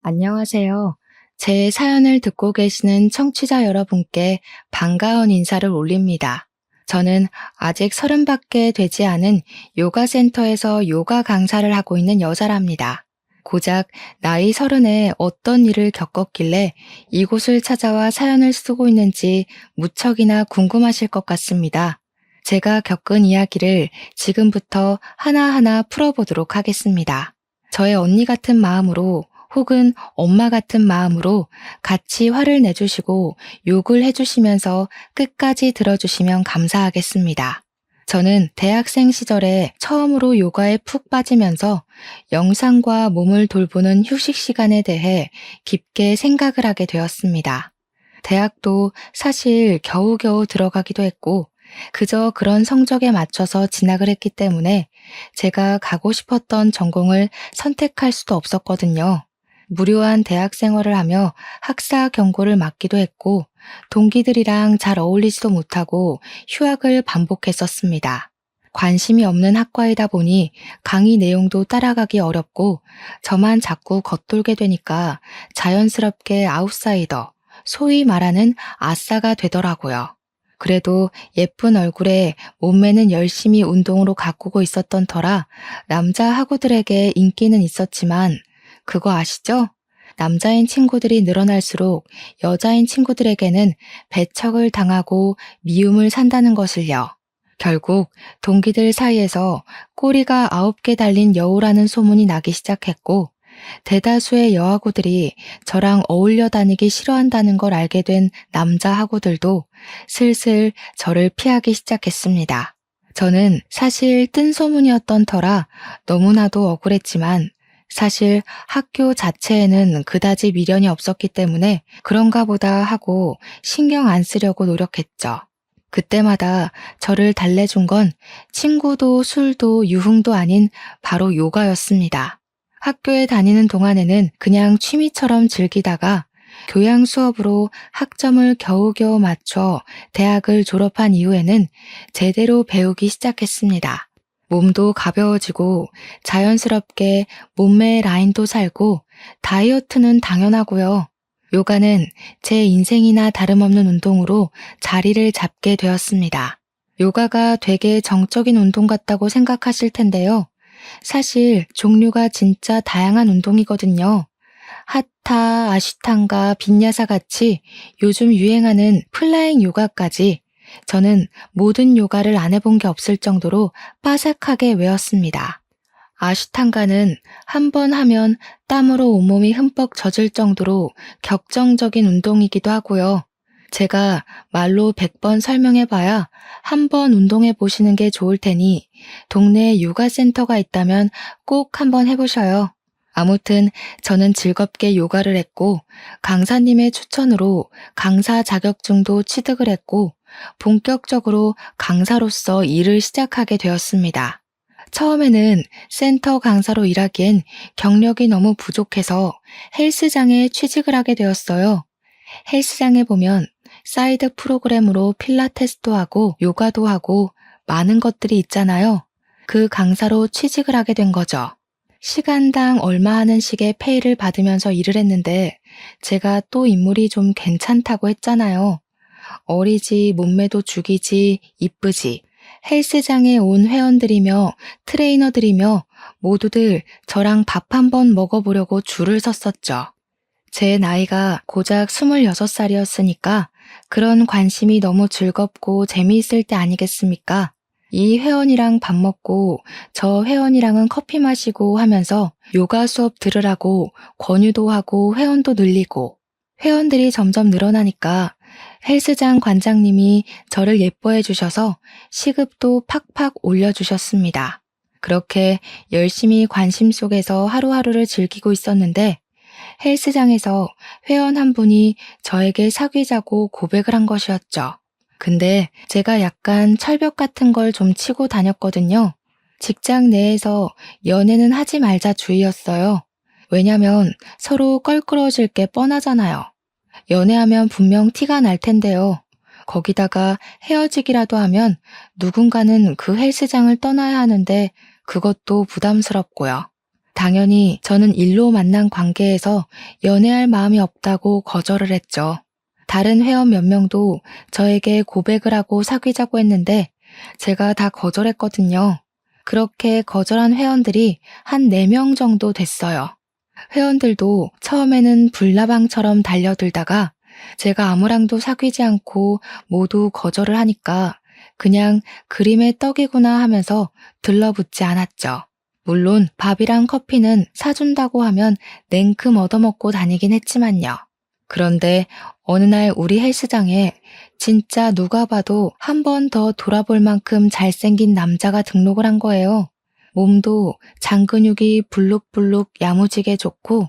안녕하세요. 제 사연을 듣고 계시는 청취자 여러분께 반가운 인사를 올립니다. 저는 아직 30밖에 되지 않은 요가 센터에서 요가 강사를 하고 있는 여자랍니다. 고작 나이 30에 어떤 일을 겪었길래 이곳을 찾아와 사연을 쓰고 있는지 무척이나 궁금하실 것 같습니다. 제가 겪은 이야기를 지금부터 하나하나 풀어보도록 하겠습니다. 저의 언니 같은 마음으로 혹은 엄마 같은 마음으로 같이 화를 내주시고 욕을 해주시면서 끝까지 들어주시면 감사하겠습니다. 저는 대학생 시절에 처음으로 요가에 푹 빠지면서 영상과 몸을 돌보는 휴식 시간에 대해 깊게 생각을 하게 되었습니다. 대학도 사실 겨우겨우 들어가기도 했고 그저 그런 성적에 맞춰서 진학을 했기 때문에 제가 가고 싶었던 전공을 선택할 수도 없었거든요. 무료한 대학 생활을 하며 학사 경고를 맞기도 했고 동기들이랑 잘 어울리지도 못하고 휴학을 반복했었습니다. 관심이 없는 학과이다 보니 강의 내용도 따라가기 어렵고 저만 자꾸 겉돌게 되니까 자연스럽게 아웃사이더, 소위 말하는 아싸가 되더라고요. 그래도 예쁜 얼굴에 몸매는 열심히 운동으로 가꾸고 있었던 터라 남자 학우들에게 인기는 있었지만 그거 아시죠? 남자인 친구들이 늘어날수록 여자인 친구들에게는 배척을 당하고 미움을 산다는 것을요. 결국 동기들 사이에서 꼬리가 9개 달린 여우라는 소문이 나기 시작했고 대다수의 여학우들이 저랑 어울려 다니기 싫어한다는 걸 알게 된 남자 학우들도 슬슬 저를 피하기 시작했습니다. 저는 사실 뜬 소문이었던 터라 너무나도 억울했지만 사실 학교 자체에는 그다지 미련이 없었기 때문에 그런가 보다 하고 신경 안 쓰려고 노력했죠. 그때마다 저를 달래준 건 친구도 술도 유흥도 아닌 바로 요가였습니다. 학교에 다니는 동안에는 그냥 취미처럼 즐기다가 교양 수업으로 학점을 겨우겨우 맞춰 대학을 졸업한 이후에는 제대로 배우기 시작했습니다. 몸도 가벼워지고 자연스럽게 몸매의 라인도 살고 다이어트는 당연하고요. 요가는 제 인생이나 다름없는 운동으로 자리를 잡게 되었습니다. 요가가 되게 정적인 운동 같다고 생각하실 텐데요. 사실 종류가 진짜 다양한 운동이거든요. 하타, 아시탄가, 빈야사 같이 요즘 유행하는 플라잉 요가까지 저는 모든 요가를 안 해본 게 없을 정도로 빠삭하게 외웠습니다. 아시탄가는 한 번 하면 땀으로 온몸이 흠뻑 젖을 정도로 격정적인 운동이기도 하고요. 제가 말로 100번 설명해봐야 한 번 운동해 보시는 게 좋을 테니 동네에 요가 센터가 있다면 꼭 한번 해보셔요. 아무튼 저는 즐겁게 요가를 했고 강사님의 추천으로 강사 자격증도 취득을 했고 본격적으로 강사로서 일을 시작하게 되었습니다. 처음에는 센터 강사로 일하기엔 경력이 너무 부족해서 헬스장에 취직을 하게 되었어요. 헬스장에 보면 사이드 프로그램으로 필라테스도 하고 요가도 하고 많은 것들이 있잖아요. 그 강사로 취직을 하게 된 거죠. 시간당 얼마 하는 식의 페이를 받으면서 일을 했는데 제가 또 인물이 좀 괜찮다고 했잖아요. 어리지, 몸매도 죽이지, 이쁘지. 헬스장에 온 회원들이며 트레이너들이며 모두들 저랑 밥 한번 먹어보려고 줄을 섰었죠. 제 나이가 고작 26살이었으니까 그런 관심이 너무 즐겁고 재미있을 때 아니겠습니까? 이 회원이랑 밥 먹고 저 회원이랑은 커피 마시고 하면서 요가 수업 들으라고 권유도 하고 회원도 늘리고 회원들이 점점 늘어나니까 헬스장 관장님이 저를 예뻐해 주셔서 시급도 팍팍 올려주셨습니다. 그렇게 열심히 관심 속에서 하루하루를 즐기고 있었는데 헬스장에서 회원 한 분이 저에게 사귀자고 고백을 한 것이었죠. 근데 제가 약간 철벽 같은 걸 좀 치고 다녔거든요. 직장 내에서 연애는 하지 말자 주의였어요. 왜냐면 서로 껄끄러워질 게 뻔하잖아요. 연애하면 분명 티가 날 텐데요. 거기다가 헤어지기라도 하면 누군가는 그 헬스장을 떠나야 하는데 그것도 부담스럽고요. 당연히 저는 일로 만난 관계에서 연애할 마음이 없다고 거절을 했죠. 다른 회원 몇 명도 저에게 고백을 하고 사귀자고 했는데 제가 다 거절했거든요. 그렇게 거절한 회원들이 한 4명 정도 됐어요. 회원들도 처음에는 불나방처럼 달려들다가 제가 아무랑도 사귀지 않고 모두 거절을 하니까 그냥 그림의 떡이구나 하면서 들러붙지 않았죠. 물론 밥이랑 커피는 사준다고 하면 냉큼 얻어먹고 다니긴 했지만요. 그런데 어느 날 우리 헬스장에 진짜 누가 봐도 한 번 더 돌아볼 만큼 잘생긴 남자가 등록을 한 거예요. 몸도 장근육이 불룩불룩 야무지게 좋고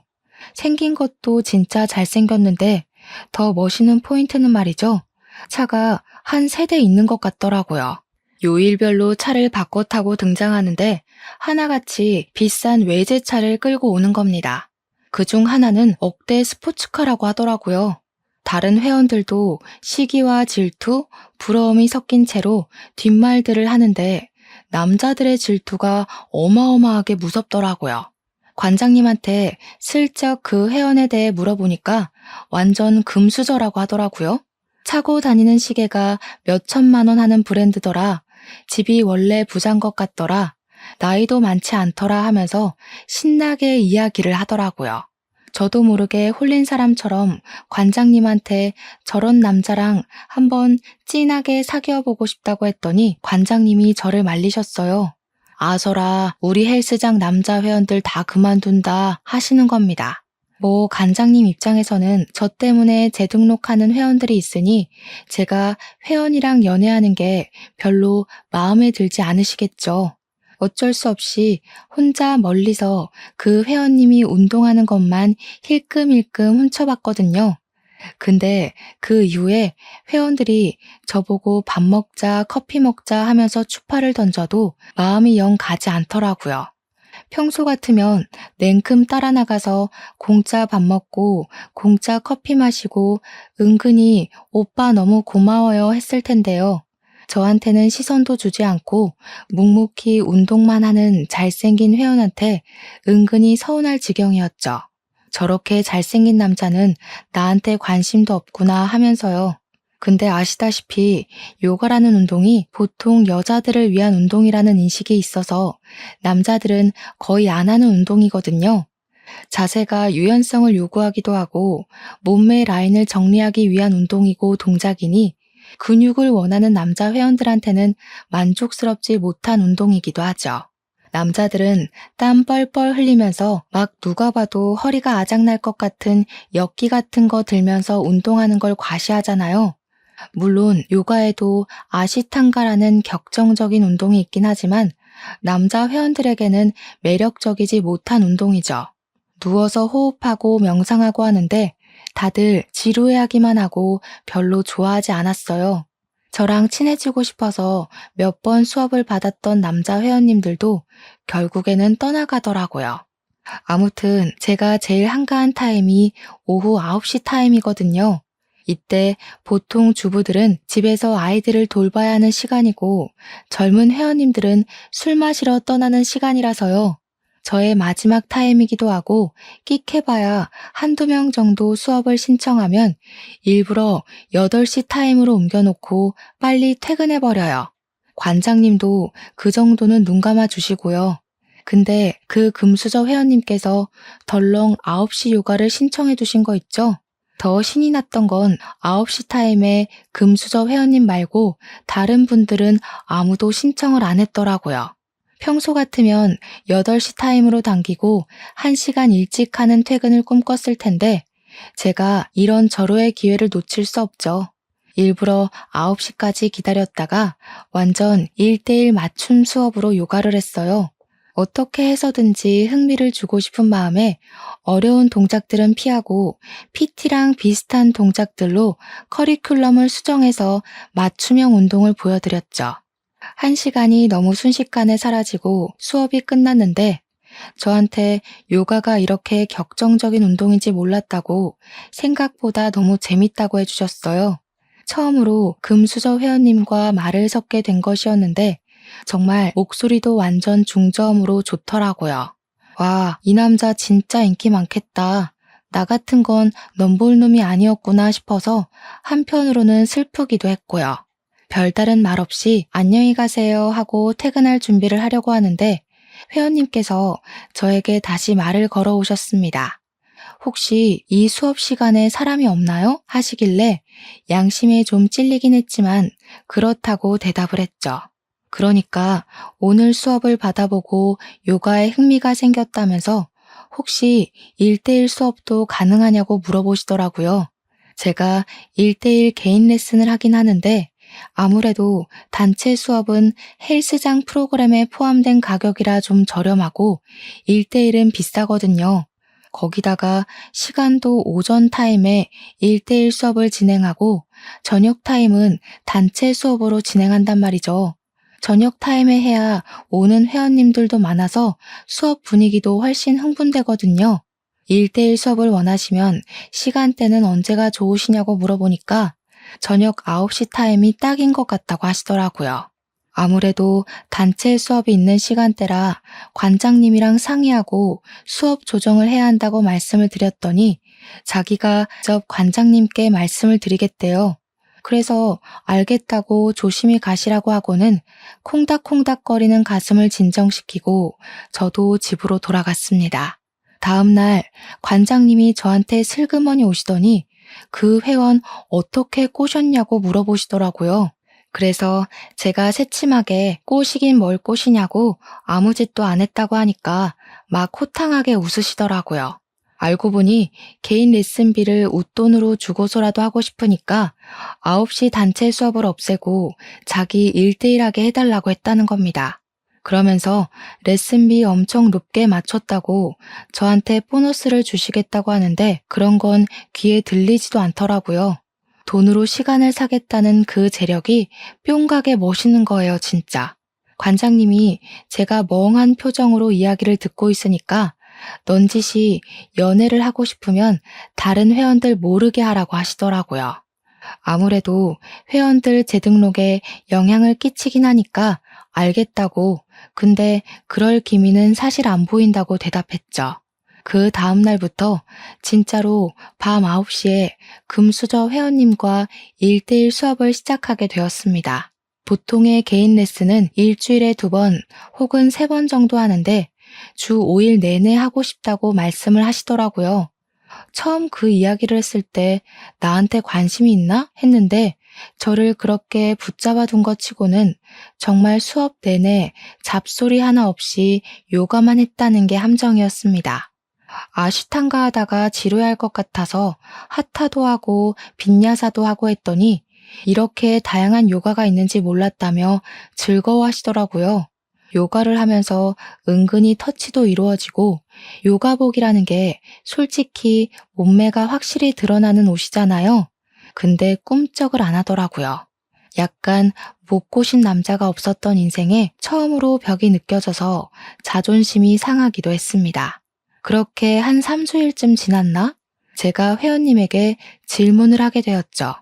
생긴 것도 진짜 잘생겼는데 더 멋있는 포인트는 말이죠. 차가 한 3대 있는 것 같더라고요. 요일별로 차를 바꿔 타고 등장하는데 하나같이 비싼 외제차를 끌고 오는 겁니다. 그중 하나는 억대 스포츠카라고 하더라고요. 다른 회원들도 시기와 질투, 부러움이 섞인 채로 뒷말들을 하는데 남자들의 질투가 어마어마하게 무섭더라고요. 관장님한테 슬쩍 그 회원에 대해 물어보니까 완전 금수저라고 하더라고요. 차고 다니는 시계가 몇 천만 원 하는 브랜드더라. 집이 원래 부자인 것 같더라. 나이도 많지 않더라 하면서 신나게 이야기를 하더라고요. 저도 모르게 홀린 사람처럼 관장님한테 저런 남자랑 한번 진하게 사귀어보고 싶다고 했더니 관장님이 저를 말리셨어요. 아서라, 우리 헬스장 남자 회원들 다 그만둔다 하시는 겁니다. 뭐 관장님 입장에서는 저 때문에 재등록하는 회원들이 있으니 제가 회원이랑 연애하는 게 별로 마음에 들지 않으시겠죠. 어쩔 수 없이 혼자 멀리서 그 회원님이 운동하는 것만 힐끔힐끔 훔쳐봤거든요. 근데 그 이후에 회원들이 저보고 밥 먹자, 커피 먹자 하면서 추파를 던져도 마음이 영 가지 않더라고요. 평소 같으면 냉큼 따라 나가서 공짜 밥 먹고 공짜 커피 마시고 은근히 오빠 너무 고마워요 했을 텐데요. 저한테는 시선도 주지 않고 묵묵히 운동만 하는 잘생긴 회원한테 은근히 서운할 지경이었죠. 저렇게 잘생긴 남자는 나한테 관심도 없구나 하면서요. 근데 아시다시피 요가라는 운동이 보통 여자들을 위한 운동이라는 인식이 있어서 남자들은 거의 안 하는 운동이거든요. 자세가 유연성을 요구하기도 하고 몸매 라인을 정리하기 위한 운동이고 동작이니 근육을 원하는 남자 회원들한테는 만족스럽지 못한 운동이기도 하죠. 남자들은 땀 뻘뻘 흘리면서 막 누가 봐도 허리가 아작날 것 같은 역기 같은 거 들면서 운동하는 걸 과시하잖아요. 물론 요가에도 아시탄가라는 격정적인 운동이 있긴 하지만 남자 회원들에게는 매력적이지 못한 운동이죠. 누워서 호흡하고 명상하고 하는데 다들 지루해하기만 하고 별로 좋아하지 않았어요. 저랑 친해지고 싶어서 몇 번 수업을 받았던 남자 회원님들도 결국에는 떠나가더라고요. 아무튼 제가 제일 한가한 타임이 오후 9시 타임이거든요. 이때 보통 주부들은 집에서 아이들을 돌봐야 하는 시간이고 젊은 회원님들은 술 마시러 떠나는 시간이라서요. 저의 마지막 타임이기도 하고 끽해봐야 한두 명 정도 수업을 신청하면 일부러 8시 타임으로 옮겨놓고 빨리 퇴근해버려요. 관장님도 그 정도는 눈 감아 주시고요. 근데 그 금수저 회원님께서 덜렁 9시 요가를 신청해 두신 거 있죠? 더 신이 났던 건 9시 타임에 금수저 회원님 말고 다른 분들은 아무도 신청을 안 했더라고요. 평소 같으면 8시 타임으로 당기고 1시간 일찍 하는 퇴근을 꿈꿨을 텐데 제가 이런 절호의 기회를 놓칠 수 없죠. 일부러 9시까지 기다렸다가 완전 1대1 맞춤 수업으로 요가를 했어요. 어떻게 해서든지 흥미를 주고 싶은 마음에 어려운 동작들은 피하고 PT랑 비슷한 동작들로 커리큘럼을 수정해서 맞춤형 운동을 보여드렸죠. 1시간이 너무 순식간에 사라지고 수업이 끝났는데 저한테 요가가 이렇게 격정적인 운동인지 몰랐다고 생각보다 너무 재밌다고 해주셨어요. 처음으로 금수저 회원님과 말을 섞게 된 것이었는데 정말 목소리도 완전 중저음으로 좋더라고요. 와, 이 남자 진짜 인기 많겠다. 나 같은 건 넘볼 놈이 아니었구나 싶어서 한편으로는 슬프기도 했고요. 별다른 말 없이 안녕히 가세요 하고 퇴근할 준비를 하려고 하는데 회원님께서 저에게 다시 말을 걸어오셨습니다. 혹시 이 수업 시간에 사람이 없나요? 하시길래 양심에 좀 찔리긴 했지만 그렇다고 대답을 했죠. 그러니까 오늘 수업을 받아보고 요가에 흥미가 생겼다면서 혹시 1대1 수업도 가능하냐고 물어보시더라고요. 제가 1대1 개인 레슨을 하긴 하는데 아무래도 단체 수업은 헬스장 프로그램에 포함된 가격이라 좀 저렴하고 1대1은 비싸거든요. 거기다가 시간도 오전 타임에 1대1 수업을 진행하고 저녁 타임은 단체 수업으로 진행한단 말이죠. 저녁 타임에 해야 오는 회원님들도 많아서 수업 분위기도 훨씬 흥분되거든요. 1대1 수업을 원하시면 시간대는 언제가 좋으시냐고 물어보니까 저녁 9시 타임이 딱인 것 같다고 하시더라고요. 아무래도 단체 수업이 있는 시간대라 관장님이랑 상의하고 수업 조정을 해야 한다고 말씀을 드렸더니 자기가 직접 관장님께 말씀을 드리겠대요. 그래서 알겠다고 조심히 가시라고 하고는 콩닥콩닥거리는 가슴을 진정시키고 저도 집으로 돌아갔습니다. 다음 날 관장님이 저한테 슬그머니 오시더니 그 회원 어떻게 꼬셨냐고 물어보시더라고요. 그래서 제가 새침하게 꼬시긴 뭘 꼬시냐고 아무 짓도 안 했다고 하니까 막 호탕하게 웃으시더라고요. 알고 보니 개인 레슨비를 웃돈으로 주고서라도 하고 싶으니까 9시 단체 수업을 없애고 자기 1대1하게 해달라고 했다는 겁니다. 그러면서 레슨비 엄청 높게 맞췄다고 저한테 보너스를 주시겠다고 하는데 그런 건 귀에 들리지도 않더라고요. 돈으로 시간을 사겠다는 그 재력이 뿅가게 멋있는 거예요, 진짜. 관장님이 제가 멍한 표정으로 이야기를 듣고 있으니까 넌지시 연애를 하고 싶으면 다른 회원들 모르게 하라고 하시더라고요. 아무래도 회원들 재등록에 영향을 끼치긴 하니까 알겠다고, 근데 그럴 기미는 사실 안 보인다고 대답했죠. 그 다음 날부터 진짜로 밤 9시에 금수저 회원님과 1대1 수업을 시작하게 되었습니다. 보통의 개인 레슨은 일주일에 2번 혹은 3번 정도 하는데 주 5일 내내 하고 싶다고 말씀을 하시더라고요. 처음 그 이야기를 했을 때 나한테 관심이 있나? 했는데 저를 그렇게 붙잡아 둔 것 치고는 정말 수업 내내 잡소리 하나 없이 요가만 했다는 게 함정이었습니다. 아시탄가 하다가 지루할 것 같아서 하타도 하고 빈야사도 하고 했더니 이렇게 다양한 요가가 있는지 몰랐다며 즐거워하시더라고요. 요가를 하면서 은근히 터치도 이루어지고 요가복이라는 게 솔직히 몸매가 확실히 드러나는 옷이잖아요. 근데 꿈쩍을 안 하더라고요. 약간 못 꼬신 남자가 없었던 인생에 처음으로 벽이 느껴져서 자존심이 상하기도 했습니다. 그렇게 한 3주일쯤 지났나? 제가 회원님에게 질문을 하게 되었죠.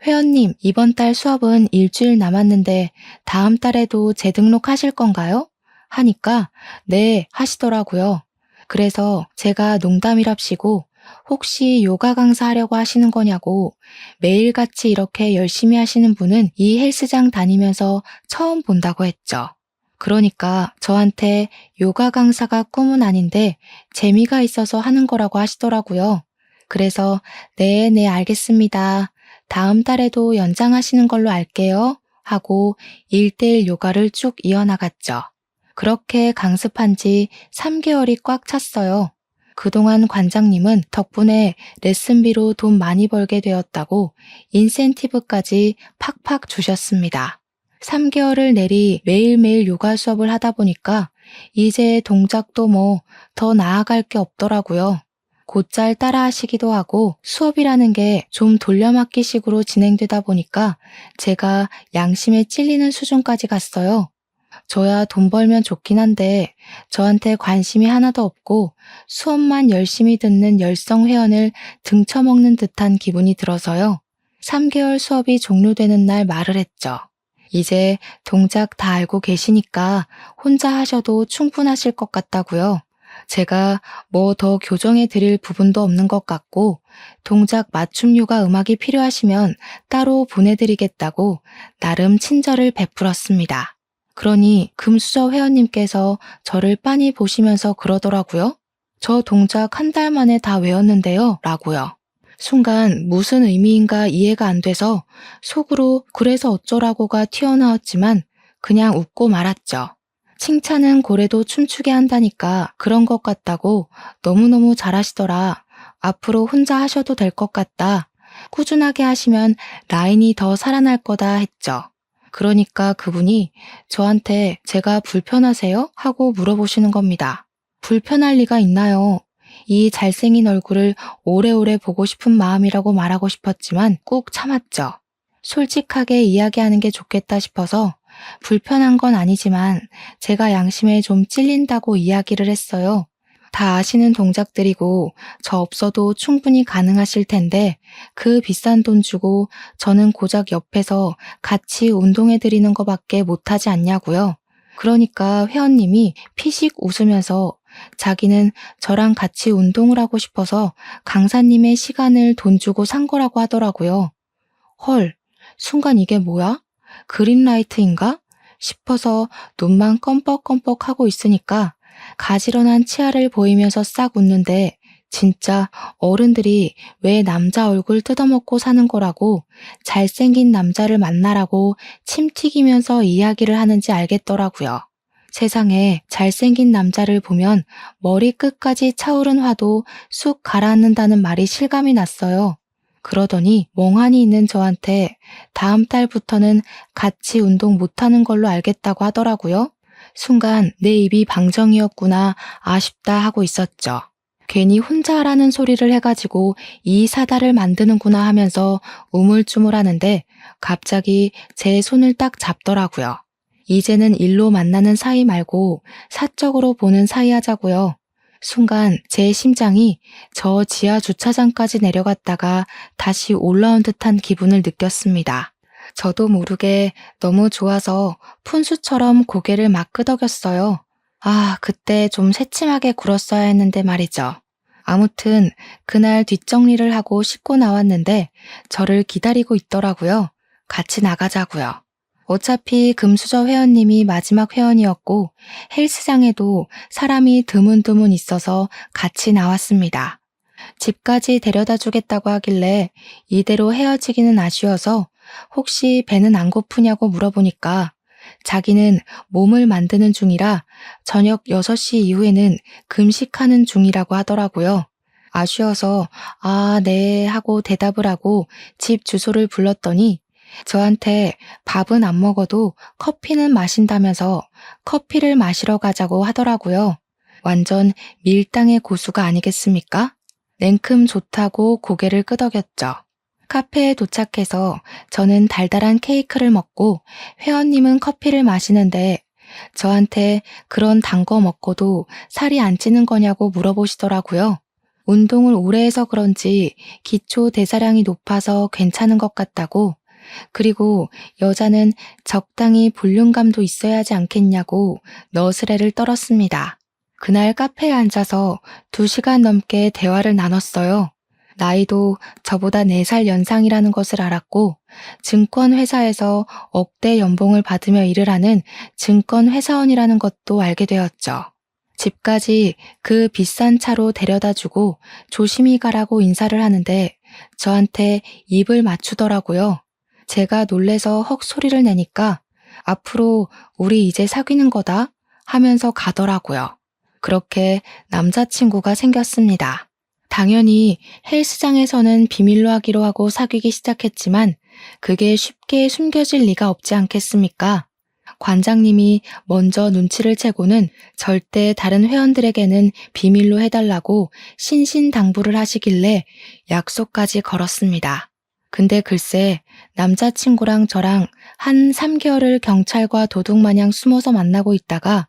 회원님, 이번 달 수업은 일주일 남았는데 다음 달에도 재등록하실 건가요? 하니까 네 하시더라고요. 그래서 제가 농담이랍시고 혹시 요가 강사 하려고 하시는 거냐고 매일같이 이렇게 열심히 하시는 분은 이 헬스장 다니면서 처음 본다고 했죠. 그러니까 저한테 요가 강사가 꿈은 아닌데 재미가 있어서 하는 거라고 하시더라고요. 그래서 네, 알겠습니다. 다음 달에도 연장하시는 걸로 알게요. 하고 1대1 요가를 쭉 이어나갔죠. 그렇게 강습한 지 3개월이 꽉 찼어요. 그동안 관장님은 덕분에 레슨비로 돈 많이 벌게 되었다고 인센티브까지 팍팍 주셨습니다. 3개월을 내리 매일매일 요가 수업을 하다 보니까 이제 동작도 뭐 더 나아갈 게 없더라고요. 곧잘 따라 하시기도 하고 수업이라는 게 좀 돌려막기식으로 진행되다 보니까 제가 양심에 찔리는 수준까지 갔어요. 저야 돈 벌면 좋긴 한데 저한테 관심이 하나도 없고 수업만 열심히 듣는 열성 회원을 등쳐먹는 듯한 기분이 들어서요. 3개월 수업이 종료되는 날 말을 했죠. 이제 동작 다 알고 계시니까 혼자 하셔도 충분하실 것 같다고요. 제가 뭐 더 교정해 드릴 부분도 없는 것 같고 동작 맞춤 요가 음악이 필요하시면 따로 보내드리겠다고 나름 친절을 베풀었습니다. 그러니 금수저 회원님께서 저를 빤히 보시면서 그러더라고요. 저 동작 한 달 만에 다 외웠는데요. 라고요. 순간 무슨 의미인가 이해가 안 돼서 속으로 그래서 어쩌라고가 튀어나왔지만 그냥 웃고 말았죠. 칭찬은 고래도 춤추게 한다니까 그런 것 같다고 너무너무 잘하시더라. 앞으로 혼자 하셔도 될 것 같다. 꾸준하게 하시면 라인이 더 살아날 거다 했죠. 그러니까 그분이 저한테 제가 불편하세요? 하고 물어보시는 겁니다. 불편할 리가 있나요? 이 잘생긴 얼굴을 오래오래 보고 싶은 마음이라고 말하고 싶었지만 꾹 참았죠. 솔직하게 이야기하는 게 좋겠다 싶어서 불편한 건 아니지만 제가 양심에 좀 찔린다고 이야기를 했어요. 다 아시는 동작들이고 저 없어도 충분히 가능하실 텐데 그 비싼 돈 주고 저는 고작 옆에서 같이 운동해 드리는 거밖에 못하지 않냐고요. 그러니까 회원님이 피식 웃으면서 자기는 저랑 같이 운동을 하고 싶어서 강사님의 시간을 돈 주고 산 거라고 하더라고요. 헐, 순간 이게 뭐야? 그린라이트인가? 싶어서 눈만 껌뻑껌뻑 하고 있으니까 가지런한 치아를 보이면서 싹 웃는데 진짜 어른들이 왜 남자 얼굴 뜯어먹고 사는 거라고 잘생긴 남자를 만나라고 침 튀기면서 이야기를 하는지 알겠더라고요. 세상에 잘생긴 남자를 보면 머리 끝까지 차오른 화도 쑥 가라앉는다는 말이 실감이 났어요. 그러더니 멍하니 있는 저한테 다음 달부터는 같이 운동 못하는 걸로 알겠다고 하더라고요. 순간 내 입이 방정이었구나 아쉽다 하고 있었죠. 괜히 혼자 하라는 소리를 해가지고 이 사달을 만드는구나 하면서 우물쭈물하는데 갑자기 제 손을 딱 잡더라고요. 이제는 일로 만나는 사이 말고 사적으로 보는 사이 하자고요. 순간 제 심장이 저 지하 주차장까지 내려갔다가 다시 올라온 듯한 기분을 느꼈습니다. 저도 모르게 너무 좋아서 푼수처럼 고개를 막 끄덕였어요. 아, 그때 좀 새침하게 굴었어야 했는데 말이죠. 아무튼 그날 뒷정리를 하고 씻고 나왔는데 저를 기다리고 있더라고요. 같이 나가자고요. 어차피 금수저 회원님이 마지막 회원이었고 헬스장에도 사람이 드문드문 있어서 같이 나왔습니다. 집까지 데려다 주겠다고 하길래 이대로 헤어지기는 아쉬워서 혹시 배는 안 고프냐고 물어보니까 자기는 몸을 만드는 중이라 저녁 6시 이후에는 금식하는 중이라고 하더라고요. 아쉬워서 아, 네 하고 대답을 하고 집 주소를 불렀더니 저한테 밥은 안 먹어도 커피는 마신다면서 커피를 마시러 가자고 하더라고요. 완전 밀당의 고수가 아니겠습니까? 냉큼 좋다고 고개를 끄덕였죠. 카페에 도착해서 저는 달달한 케이크를 먹고 회원님은 커피를 마시는데 저한테 그런 단 거 먹고도 살이 안 찌는 거냐고 물어보시더라고요. 운동을 오래 해서 그런지 기초 대사량이 높아서 괜찮은 것 같다고 그리고 여자는 적당히 볼륨감도 있어야 하지 않겠냐고 너스레를 떨었습니다. 그날 카페에 앉아서 2시간 넘게 대화를 나눴어요. 나이도 저보다 4살 연상이라는 것을 알았고 증권회사에서 억대 연봉을 받으며 일을 하는 증권회사원이라는 것도 알게 되었죠. 집까지 그 비싼 차로 데려다주고 조심히 가라고 인사를 하는데 저한테 입을 맞추더라고요. 제가 놀래서 헉 소리를 내니까 앞으로 우리 이제 사귀는 거다 하면서 가더라고요. 그렇게 남자친구가 생겼습니다. 당연히 헬스장에서는 비밀로 하기로 하고 사귀기 시작했지만 그게 쉽게 숨겨질 리가 없지 않겠습니까? 관장님이 먼저 눈치를 채고는 절대 다른 회원들에게는 비밀로 해달라고 신신당부를 하시길래 약속까지 걸었습니다. 근데 글쎄 남자친구랑 저랑 한 3개월을 경찰과 도둑마냥 숨어서 만나고 있다가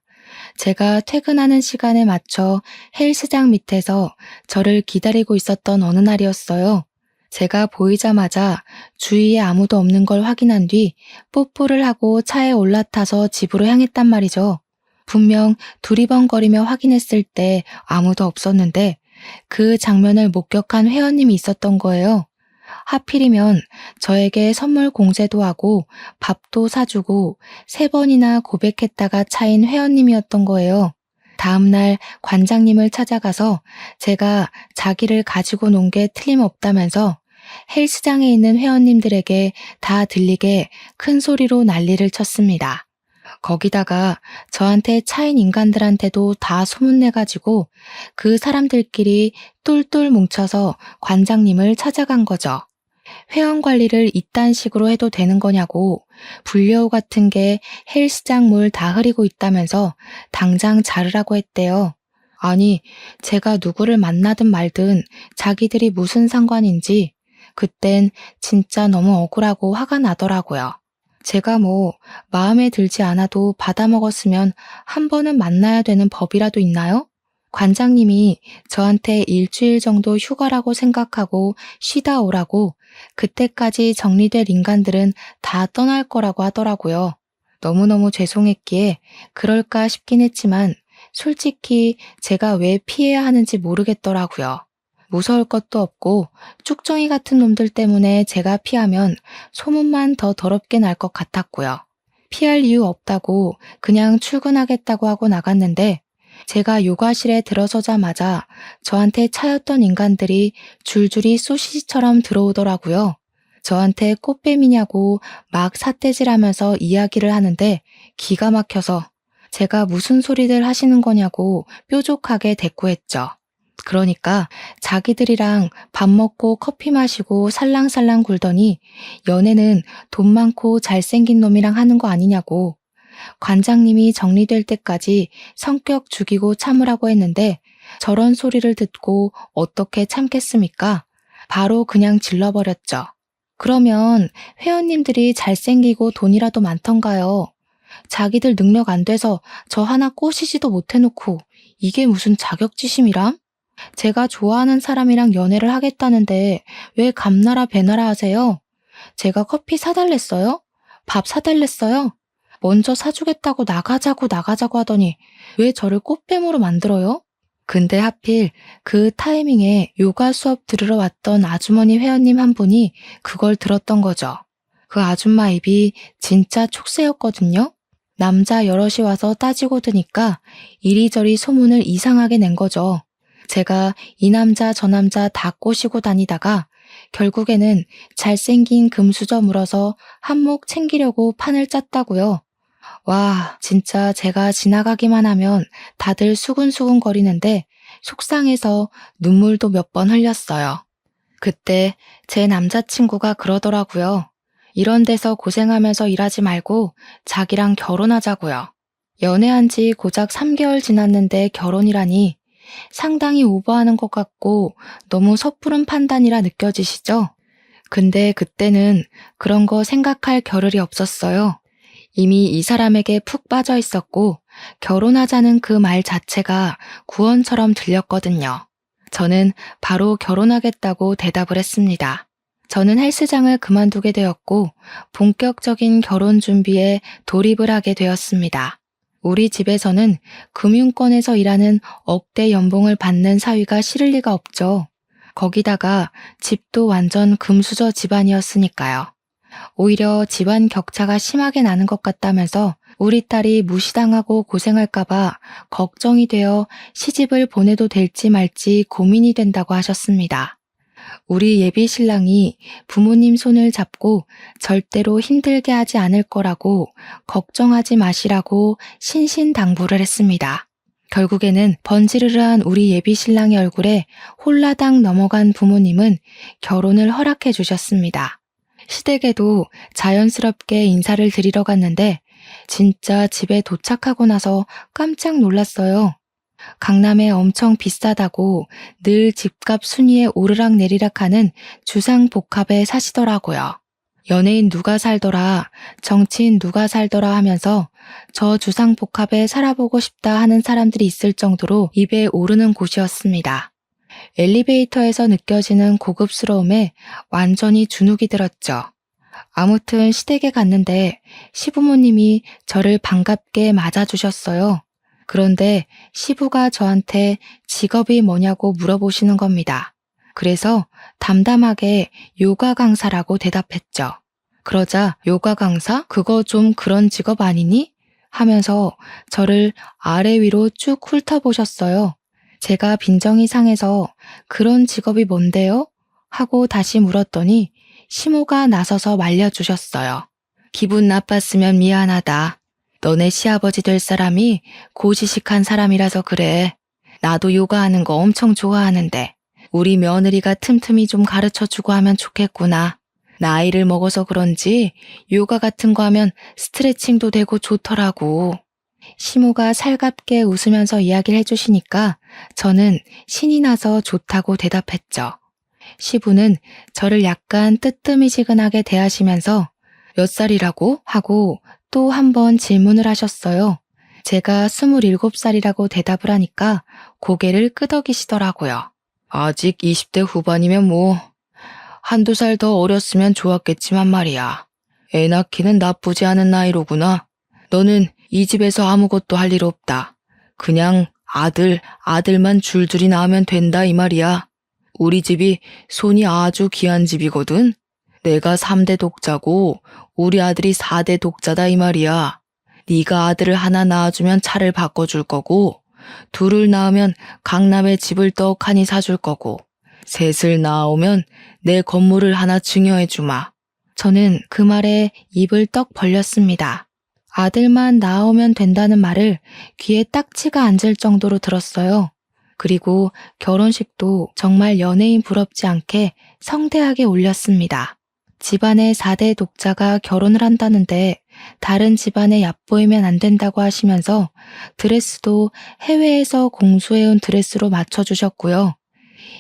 제가 퇴근하는 시간에 맞춰 헬스장 밑에서 저를 기다리고 있었던 어느 날이었어요. 제가 보이자마자 주위에 아무도 없는 걸 확인한 뒤 뽀뽀를 하고 차에 올라타서 집으로 향했단 말이죠. 분명 두리번거리며 확인했을 때 아무도 없었는데 그 장면을 목격한 회원님이 있었던 거예요. 하필이면 저에게 선물 공세도 하고 밥도 사주고 3번이나 고백했다가 차인 회원님이었던 거예요. 다음날 관장님을 찾아가서 제가 자기를 가지고 논 게 틀림없다면서 헬스장에 있는 회원님들에게 다 들리게 큰 소리로 난리를 쳤습니다. 거기다가 저한테 차인 인간들한테도 다 소문내가지고 그 사람들끼리 똘똘 뭉쳐서 관장님을 찾아간 거죠. 회원 관리를 이딴 식으로 해도 되는 거냐고, 불려우 같은 게 헬스장 물 다 흐리고 있다면서 당장 자르라고 했대요. 아니, 제가 누구를 만나든 말든 자기들이 무슨 상관인지 그땐 진짜 너무 억울하고 화가 나더라고요. 제가 뭐 마음에 들지 않아도 받아먹었으면 한 번은 만나야 되는 법이라도 있나요? 관장님이 저한테 일주일 정도 휴가라고 생각하고 쉬다 오라고, 그때까지 정리될 인간들은 다 떠날 거라고 하더라고요. 너무너무 죄송했기에 그럴까 싶긴 했지만 솔직히 제가 왜 피해야 하는지 모르겠더라고요. 무서울 것도 없고 쭉정이 같은 놈들 때문에 제가 피하면 소문만 더 더럽게 날 것 같았고요. 피할 이유 없다고 그냥 출근하겠다고 하고 나갔는데 제가 요가실에 들어서자마자 저한테 차였던 인간들이 줄줄이 소시지처럼 들어오더라고요. 저한테 꽃뱀이냐고 막 삿대질하면서 이야기를 하는데 기가 막혀서 제가 무슨 소리들 하시는 거냐고 뾰족하게 대꾸했죠. 그러니까 자기들이랑 밥 먹고 커피 마시고 살랑살랑 굴더니 연애는 돈 많고 잘생긴 놈이랑 하는 거 아니냐고. 관장님이 정리될 때까지 성격 죽이고 참으라고 했는데 저런 소리를 듣고 어떻게 참겠습니까? 바로 그냥 질러버렸죠. 그러면 회원님들이 잘생기고 돈이라도 많던가요? 자기들 능력 안 돼서 저 하나 꼬시지도 못해놓고 이게 무슨 자격지심이람? 제가 좋아하는 사람이랑 연애를 하겠다는데 왜 감나라 배나라 하세요? 제가 커피 사달랬어요? 밥 사달랬어요? 먼저 사주겠다고 나가자고 하더니 왜 저를 꽃뱀으로 만들어요? 근데 하필 그 타이밍에 요가 수업 들으러 왔던 아주머니 회원님 한 분이 그걸 들었던 거죠. 그 아줌마 입이 진짜 촉새였거든요. 남자 여럿이 와서 따지고 드니까 이리저리 소문을 이상하게 낸 거죠. 제가 이 남자 저 남자 다 꼬시고 다니다가 결국에는 잘생긴 금수저 물어서 한몫 챙기려고 판을 짰다고요. 와, 진짜 제가 지나가기만 하면 다들 수근수근 거리는데 속상해서 눈물도 몇 번 흘렸어요. 그때 제 남자친구가 그러더라고요. 이런 데서 고생하면서 일하지 말고 자기랑 결혼하자고요. 연애한 지 고작 3개월 지났는데 결혼이라니 상당히 오버하는 것 같고 너무 섣부른 판단이라 느껴지시죠? 근데 그때는 그런 거 생각할 겨를이 없었어요. 이미 이 사람에게 푹 빠져 있었고 결혼하자는 그 말 자체가 구원처럼 들렸거든요. 저는 바로 결혼하겠다고 대답을 했습니다. 저는 헬스장을 그만두게 되었고 본격적인 결혼 준비에 돌입을 하게 되었습니다. 우리 집에서는 금융권에서 일하는 억대 연봉을 받는 사위가 싫을 리가 없죠. 거기다가 집도 완전 금수저 집안이었으니까요. 오히려 집안 격차가 심하게 나는 것 같다면서 우리 딸이 무시당하고 고생할까봐 걱정이 되어 시집을 보내도 될지 말지 고민이 된다고 하셨습니다. 우리 예비 신랑이 부모님 손을 잡고 절대로 힘들게 하지 않을 거라고 걱정하지 마시라고 신신당부를 했습니다. 결국에는 번지르르한 우리 예비 신랑의 얼굴에 홀라당 넘어간 부모님은 결혼을 허락해 주셨습니다. 시댁에도 자연스럽게 인사를 드리러 갔는데 진짜 집에 도착하고 나서 깜짝 놀랐어요. 강남에 엄청 비싸다고 늘 집값 순위에 오르락내리락 하는 주상복합에 사시더라고요. 연예인 누가 살더라, 정치인 누가 살더라 하면서 저 주상복합에 살아보고 싶다 하는 사람들이 있을 정도로 입에 오르는 곳이었습니다. 엘리베이터에서 느껴지는 고급스러움에 완전히 주눅이 들었죠. 아무튼 시댁에 갔는데 시부모님이 저를 반갑게 맞아주셨어요. 그런데 시부가 저한테 직업이 뭐냐고 물어보시는 겁니다. 그래서 담담하게 요가 강사라고 대답했죠. 그러자 요가 강사? 그거 좀 그런 직업 아니니? 하면서 저를 아래 위로 쭉 훑어보셨어요. 제가 빈정이 상해서 그런 직업이 뭔데요? 하고 다시 물었더니 시모가 나서서 말려주셨어요. 기분 나빴으면 미안하다. 너네 시아버지 될 사람이 고지식한 사람이라서 그래. 나도 요가하는 거 엄청 좋아하는데 우리 며느리가 틈틈이 좀 가르쳐주고 하면 좋겠구나. 나이를 먹어서 그런지 요가 같은 거 하면 스트레칭도 되고 좋더라고. 시모가 살갑게 웃으면서 이야기를 해주시니까 저는 신이 나서 좋다고 대답했죠. 시부는 저를 약간 뜨뜨미지근하게 대하시면서 몇 살이라고? 하고 또 한 번 질문을 하셨어요. 제가 27살이라고 대답을 하니까 고개를 끄덕이시더라고요. 아직 20대 후반이면 뭐 한두 살 더 어렸으면 좋았겠지만 말이야. 애 낳기는 나쁘지 않은 나이로구나. 너는 이 집에서 아무것도 할 일 없다. 그냥 아들만 줄줄이 낳으면 된다 이 말이야. 우리 집이 손이 아주 귀한 집이거든. 내가 3대 독자고 우리 아들이 4대 독자다 이 말이야. 네가 아들을 하나 낳아주면 차를 바꿔줄 거고 둘을 낳으면 강남에 집을 떡하니 사줄 거고 셋을 낳아오면 내 건물을 하나 증여해주마. 저는 그 말에 입을 떡 벌렸습니다. 아들만 낳아오면 된다는 말을 귀에 딱지가 앉을 정도로 들었어요. 그리고 결혼식도 정말 연예인 부럽지 않게 성대하게 올렸습니다. 집안의 4대 독자가 결혼을 한다는데 다른 집안에 얕보이면 안 된다고 하시면서 드레스도 해외에서 공수해온 드레스로 맞춰주셨고요.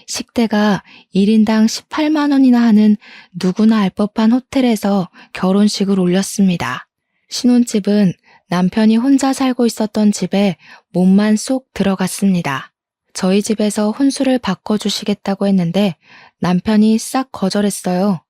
식대가 1인당 18만 원이나 하는 누구나 알 법한 호텔에서 결혼식을 올렸습니다. 신혼집은 남편이 혼자 살고 있었던 집에 몸만 쏙 들어갔습니다. 저희 집에서 혼수를 바꿔주시겠다고 했는데 남편이 싹 거절했어요.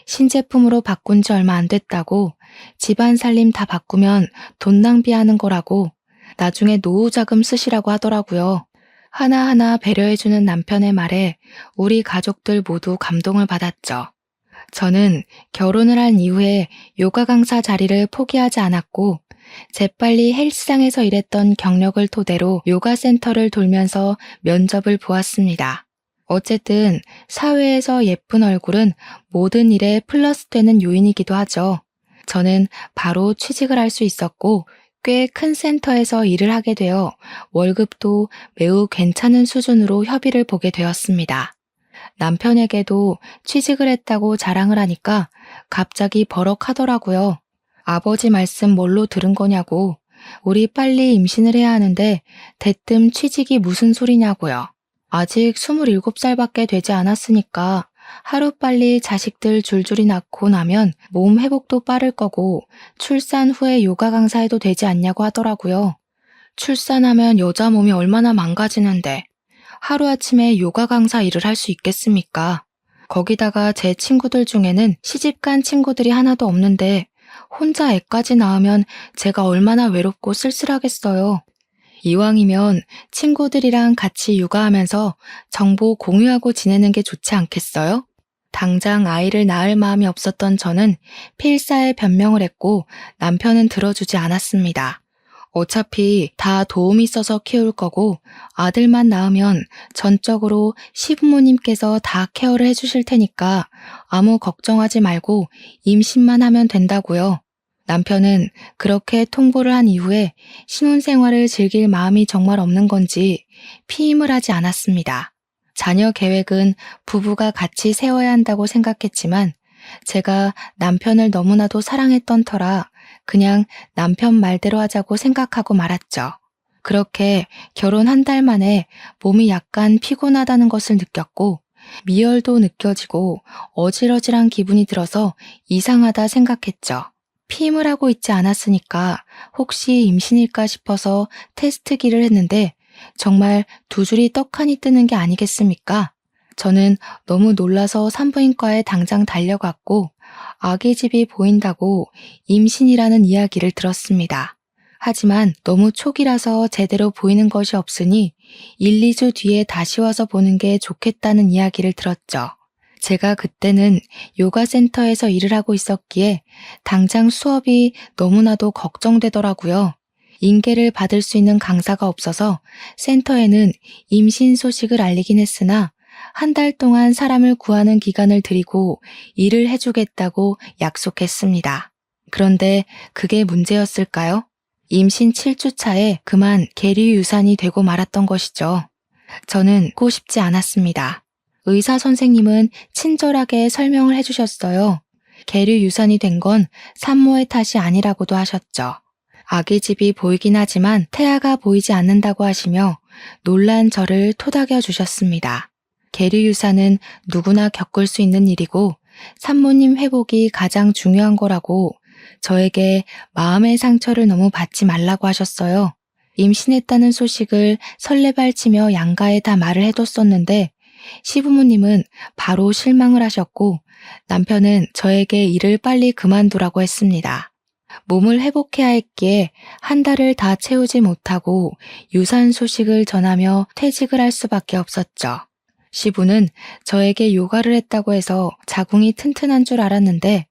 신제품으로 바꾼 지 얼마 안 됐다고 집안 살림 다 바꾸면 돈 낭비하는 거라고 나중에 노후 자금 쓰시라고 하더라고요. 하나하나 배려해주는 남편의 말에 우리 가족들 모두 감동을 받았죠. 저는 결혼을 한 이후에 요가 강사 자리를 포기하지 않았고 재빨리 헬스장에서 일했던 경력을 토대로 요가 센터를 돌면서 면접을 보았습니다. 어쨌든 사회에서 예쁜 얼굴은 모든 일에 플러스 되는 요인이기도 하죠. 저는 바로 취직을 할 수 있었고 꽤 큰 센터에서 일을 하게 되어 월급도 매우 괜찮은 수준으로 협의를 보게 되었습니다. 남편에게도 취직을 했다고 자랑을 하니까 갑자기 버럭하더라고요. 아버지 말씀 뭘로 들은 거냐고. 우리 빨리 임신을 해야 하는데 대뜸 취직이 무슨 소리냐고요. 아직 27살밖에 되지 않았으니까 하루빨리 자식들 줄줄이 낳고 나면 몸 회복도 빠를 거고 출산 후에 요가 강사해도 되지 않냐고 하더라고요. 출산하면 여자 몸이 얼마나 망가지는데 하루아침에 요가 강사 일을 할 수 있겠습니까? 거기다가 제 친구들 중에는 시집간 친구들이 하나도 없는데 혼자 애까지 낳으면 제가 얼마나 외롭고 쓸쓸하겠어요. 이왕이면 친구들이랑 같이 육아하면서 정보 공유하고 지내는 게 좋지 않겠어요? 당장 아이를 낳을 마음이 없었던 저는 필사에 변명을 했고 남편은 들어주지 않았습니다. 어차피 다 도움이 있어서 키울 거고 아들만 낳으면 전적으로 시부모님께서 다 케어를 해주실 테니까 아무 걱정하지 말고 임신만 하면 된다고요. 남편은 그렇게 통보를 한 이후에 신혼생활을 즐길 마음이 정말 없는 건지 피임을 하지 않았습니다. 자녀 계획은 부부가 같이 세워야 한다고 생각했지만 제가 남편을 너무나도 사랑했던 터라 그냥 남편 말대로 하자고 생각하고 말았죠. 그렇게 결혼 한 달 만에 몸이 약간 피곤하다는 것을 느꼈고 미열도 느껴지고 어질어질한 기분이 들어서 이상하다 생각했죠. 피임을 하고 있지 않았으니까 혹시 임신일까 싶어서 테스트기를 했는데 정말 두 줄이 떡하니 뜨는 게 아니겠습니까? 저는 너무 놀라서 산부인과에 당장 달려갔고 아기 집이 보인다고 임신이라는 이야기를 들었습니다. 하지만 너무 초기라서 제대로 보이는 것이 없으니 1, 2주 뒤에 다시 와서 보는 게 좋겠다는 이야기를 들었죠. 제가 그때는 요가 센터에서 일을 하고 있었기에 당장 수업이 너무나도 걱정되더라고요. 인계를 받을 수 있는 강사가 없어서 센터에는 임신 소식을 알리긴 했으나 한 달 동안 사람을 구하는 기간을 드리고 일을 해주겠다고 약속했습니다. 그런데 그게 문제였을까요? 임신 7주 차에 그만 계류 유산이 되고 말았던 것이죠. 저는 고 싶지 않았습니다. 의사 선생님은 친절하게 설명을 해주셨어요. 계류 유산이 된 건 산모의 탓이 아니라고도 하셨죠. 아기집이 보이긴 하지만 태아가 보이지 않는다고 하시며 놀란 저를 토닥여 주셨습니다. 계류 유산은 누구나 겪을 수 있는 일이고 산모님 회복이 가장 중요한 거라고 저에게 마음의 상처를 너무 받지 말라고 하셨어요. 임신했다는 소식을 설레발치며 양가에 다 말을 해뒀었는데 시부모님은 바로 실망을 하셨고 남편은 저에게 일을 빨리 그만두라고 했습니다. 몸을 회복해야 했기에 한 달을 다 채우지 못하고 유산 소식을 전하며 퇴직을 할 수밖에 없었죠. 시부는 저에게 요가를 했다고 해서 자궁이 튼튼한 줄 알았는데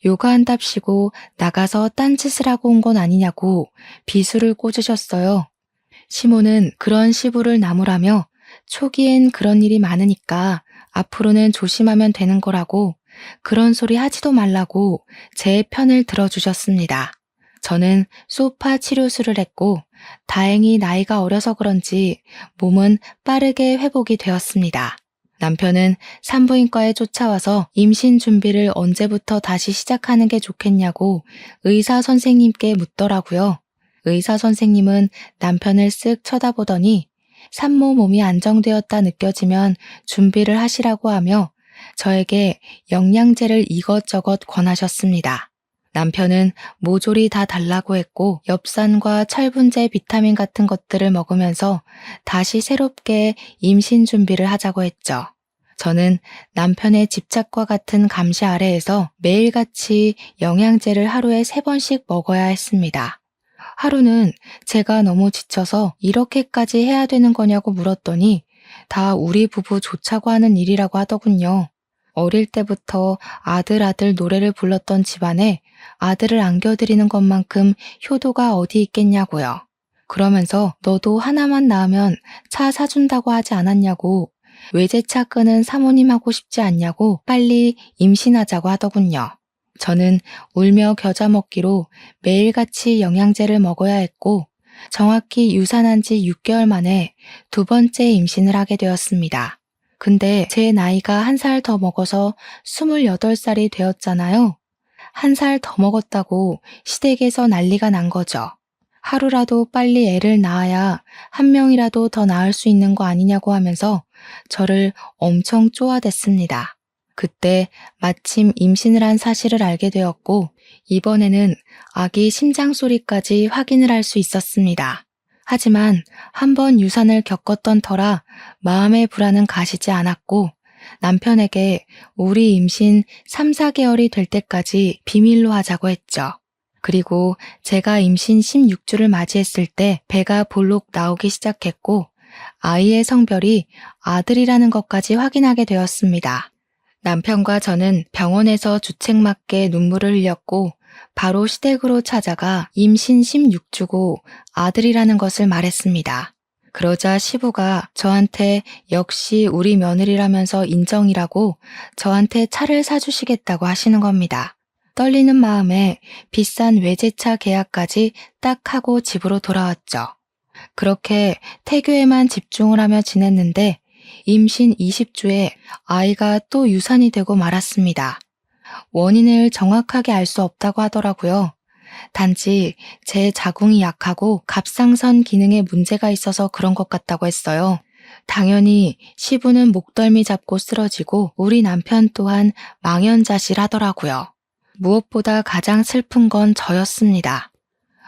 요가한답시고 나가서 딴짓을 하고 온 건 아니냐고 비수를 꽂으셨어요. 시모는 그런 시부를 나무라며 초기엔 그런 일이 많으니까 앞으로는 조심하면 되는 거라고 그런 소리 하지도 말라고 제 편을 들어주셨습니다. 저는 소파 치료술을 했고 다행히 나이가 어려서 그런지 몸은 빠르게 회복이 되었습니다. 남편은 산부인과에 쫓아와서 임신 준비를 언제부터 다시 시작하는 게 좋겠냐고 의사 선생님께 묻더라고요. 의사 선생님은 남편을 쓱 쳐다보더니 산모 몸이 안정되었다 느껴지면 준비를 하시라고 하며 저에게 영양제를 이것저것 권하셨습니다. 남편은 모조리 다 달라고 했고 엽산과 철분제 비타민 같은 것들을 먹으면서 다시 새롭게 임신 준비를 하자고 했죠. 저는 남편의 집착과 같은 감시 아래에서 매일같이 영양제를 하루에 3번씩 먹어야 했습니다. 하루는 제가 너무 지쳐서 이렇게까지 해야 되는 거냐고 물었더니 다 우리 부부 좋자고 하는 일이라고 하더군요. 어릴 때부터 아들 노래를 불렀던 집안에 아들을 안겨드리는 것만큼 효도가 어디 있겠냐고요. 그러면서 너도 하나만 낳으면 차 사준다고 하지 않았냐고 외제차 끄는 사모님 하고 싶지 않냐고 빨리 임신하자고 하더군요. 저는 울며 겨자 먹기로 매일같이 영양제를 먹어야 했고 정확히 유산한 지 6개월 만에 2번째 임신을 하게 되었습니다. 근데 제 나이가 1살 더 먹어서 28살이 되었잖아요. 1살 더 먹었다고 시댁에서 난리가 난 거죠. 하루라도 빨리 애를 낳아야 1명이라도 더 낳을 수 있는 거 아니냐고 하면서 저를 엄청 쪼아댔습니다. 그때 마침 임신을 한 사실을 알게 되었고 이번에는 아기 심장 소리까지 확인을 할 수 있었습니다. 하지만 한번 유산을 겪었던 터라 마음의 불안은 가시지 않았고 남편에게 우리 임신 3, 4개월이 될 때까지 비밀로 하자고 했죠. 그리고 제가 임신 16주를 맞이했을 때 배가 볼록 나오기 시작했고 아이의 성별이 아들이라는 것까지 확인하게 되었습니다. 남편과 저는 병원에서 주책맞게 눈물을 흘렸고 바로 시댁으로 찾아가 임신 16주고 아들이라는 것을 말했습니다. 그러자 시부가 저한테 역시 우리 며느리라면서 인정이라고 저한테 차를 사주시겠다고 하시는 겁니다. 떨리는 마음에 비싼 외제차 계약까지 딱 하고 집으로 돌아왔죠. 그렇게 태교에만 집중을 하며 지냈는데 임신 20주에 아이가 또 유산이 되고 말았습니다. 원인을 정확하게 알 수 없다고 하더라고요. 단지 제 자궁이 약하고 갑상선 기능에 문제가 있어서 그런 것 같다고 했어요. 당연히 시부는 목덜미 잡고 쓰러지고 우리 남편 또한 망연자실하더라고요. 무엇보다 가장 슬픈 건 저였습니다.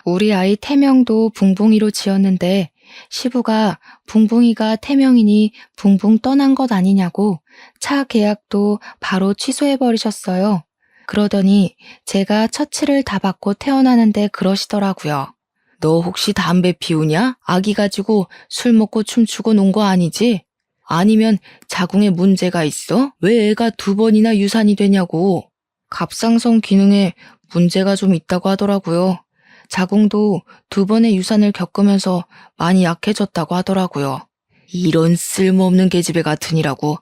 우리 아이 태명도 붕붕이로 지었는데 시부가 붕붕이가 태명이니 붕붕 떠난 것 아니냐고 차 계약도 바로 취소해버리셨어요. 그러더니 제가 처치를 다 받고 태어나는데 그러시더라고요. 너 혹시 담배 피우냐? 아기 가지고 술 먹고 춤추고 논 거 아니지? 아니면 자궁에 문제가 있어? 왜 애가 2번이나 유산이 되냐고. 갑상선 기능에 문제가 좀 있다고 하더라고요. 자궁도 2번의 유산을 겪으면서 많이 약해졌다고 하더라고요. 이런 쓸모없는 계집애 같으니라고.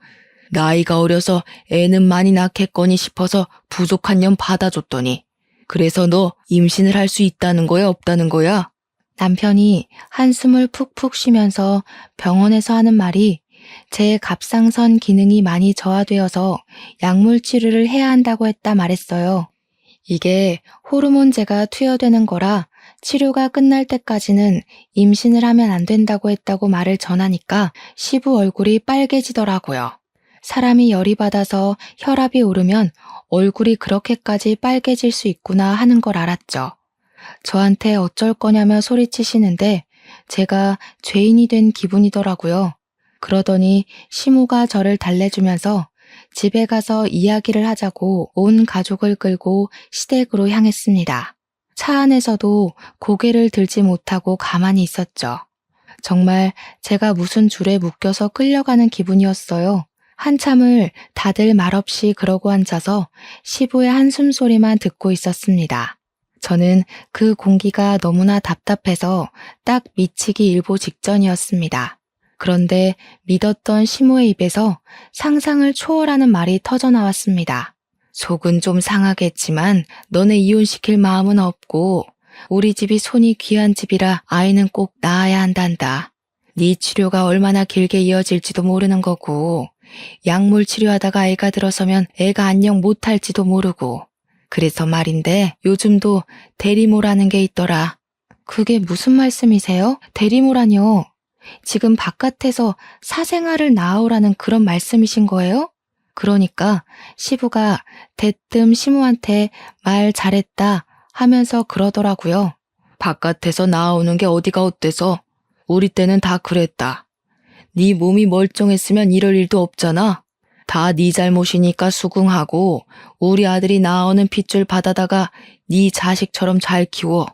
나이가 어려서 애는 많이 낳겠거니 싶어서 부족한 년 받아줬더니. 그래서 너 임신을 할 수 있다는 거야, 없다는 거야? 남편이 한숨을 푹푹 쉬면서 병원에서 하는 말이 제 갑상선 기능이 많이 저하되어서 약물 치료를 해야 한다고 했다 말했어요. 이게 호르몬제가 투여되는 거라 치료가 끝날 때까지는 임신을 하면 안 된다고 했다고 말을 전하니까 시부 얼굴이 빨개지더라고요. 사람이 열이 받아서 혈압이 오르면 얼굴이 그렇게까지 빨개질 수 있구나 하는 걸 알았죠. 저한테 어쩔 거냐며 소리치시는데 제가 죄인이 된 기분이더라고요. 그러더니 시모가 저를 달래주면서 집에 가서 이야기를 하자고 온 가족을 끌고 시댁으로 향했습니다. 차 안에서도 고개를 들지 못하고 가만히 있었죠. 정말 제가 무슨 줄에 묶여서 끌려가는 기분이었어요. 한참을 다들 말없이 그러고 앉아서 시부의 한숨 소리만 듣고 있었습니다. 저는 그 공기가 너무나 답답해서 딱 미치기 일보 직전이었습니다. 그런데 믿었던 시모의 입에서 상상을 초월하는 말이 터져나왔습니다. 속은 좀 상하겠지만 너네 이혼시킬 마음은 없고 우리 집이 손이 귀한 집이라 아이는 꼭 낳아야 한단다. 네 치료가 얼마나 길게 이어질지도 모르는 거고 약물 치료하다가 애가 들어서면 애가 안녕 못할지도 모르고 그래서 말인데 요즘도 대리모라는 게 있더라. 그게 무슨 말씀이세요? 대리모라뇨? 지금 바깥에서 사생아를 낳아오라는 그런 말씀이신 거예요? 그러니까 시부가 대뜸 시모한테 말 잘했다 하면서 그러더라고요. 바깥에서 나오는 게 어디가 어때서? 우리 때는 다 그랬다. 네 몸이 멀쩡했으면 이럴 일도 없잖아. 다 네 잘못이니까 수긍하고 우리 아들이 나오는 핏줄 받아다가 네 자식처럼 잘 키워.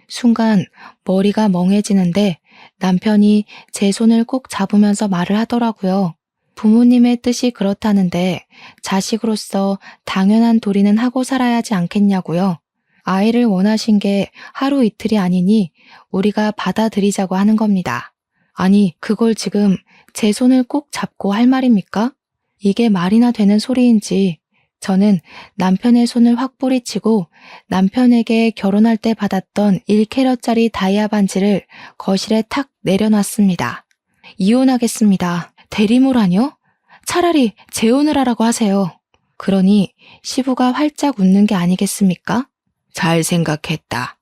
순간 머리가 멍해지는데 남편이 제 손을 꼭 잡으면서 말을 하더라고요. 부모님의 뜻이 그렇다는데 자식으로서 당연한 도리는 하고 살아야 하지 않겠냐고요. 아이를 원하신 게 하루 이틀이 아니니 우리가 받아들이자고 하는 겁니다. 아니, 그걸 지금 제 손을 꼭 잡고 할 말입니까? 이게 말이나 되는 소리인지 저는 남편의 손을 확 뿌리치고 남편에게 결혼할 때 받았던 1캐럿짜리 다이아 반지를 거실에 탁 내려놨습니다. 이혼하겠습니다. 대리모라뇨? 차라리 재혼을 하라고 하세요. 그러니 시부가 활짝 웃는 게 아니겠습니까? 잘 생각했다.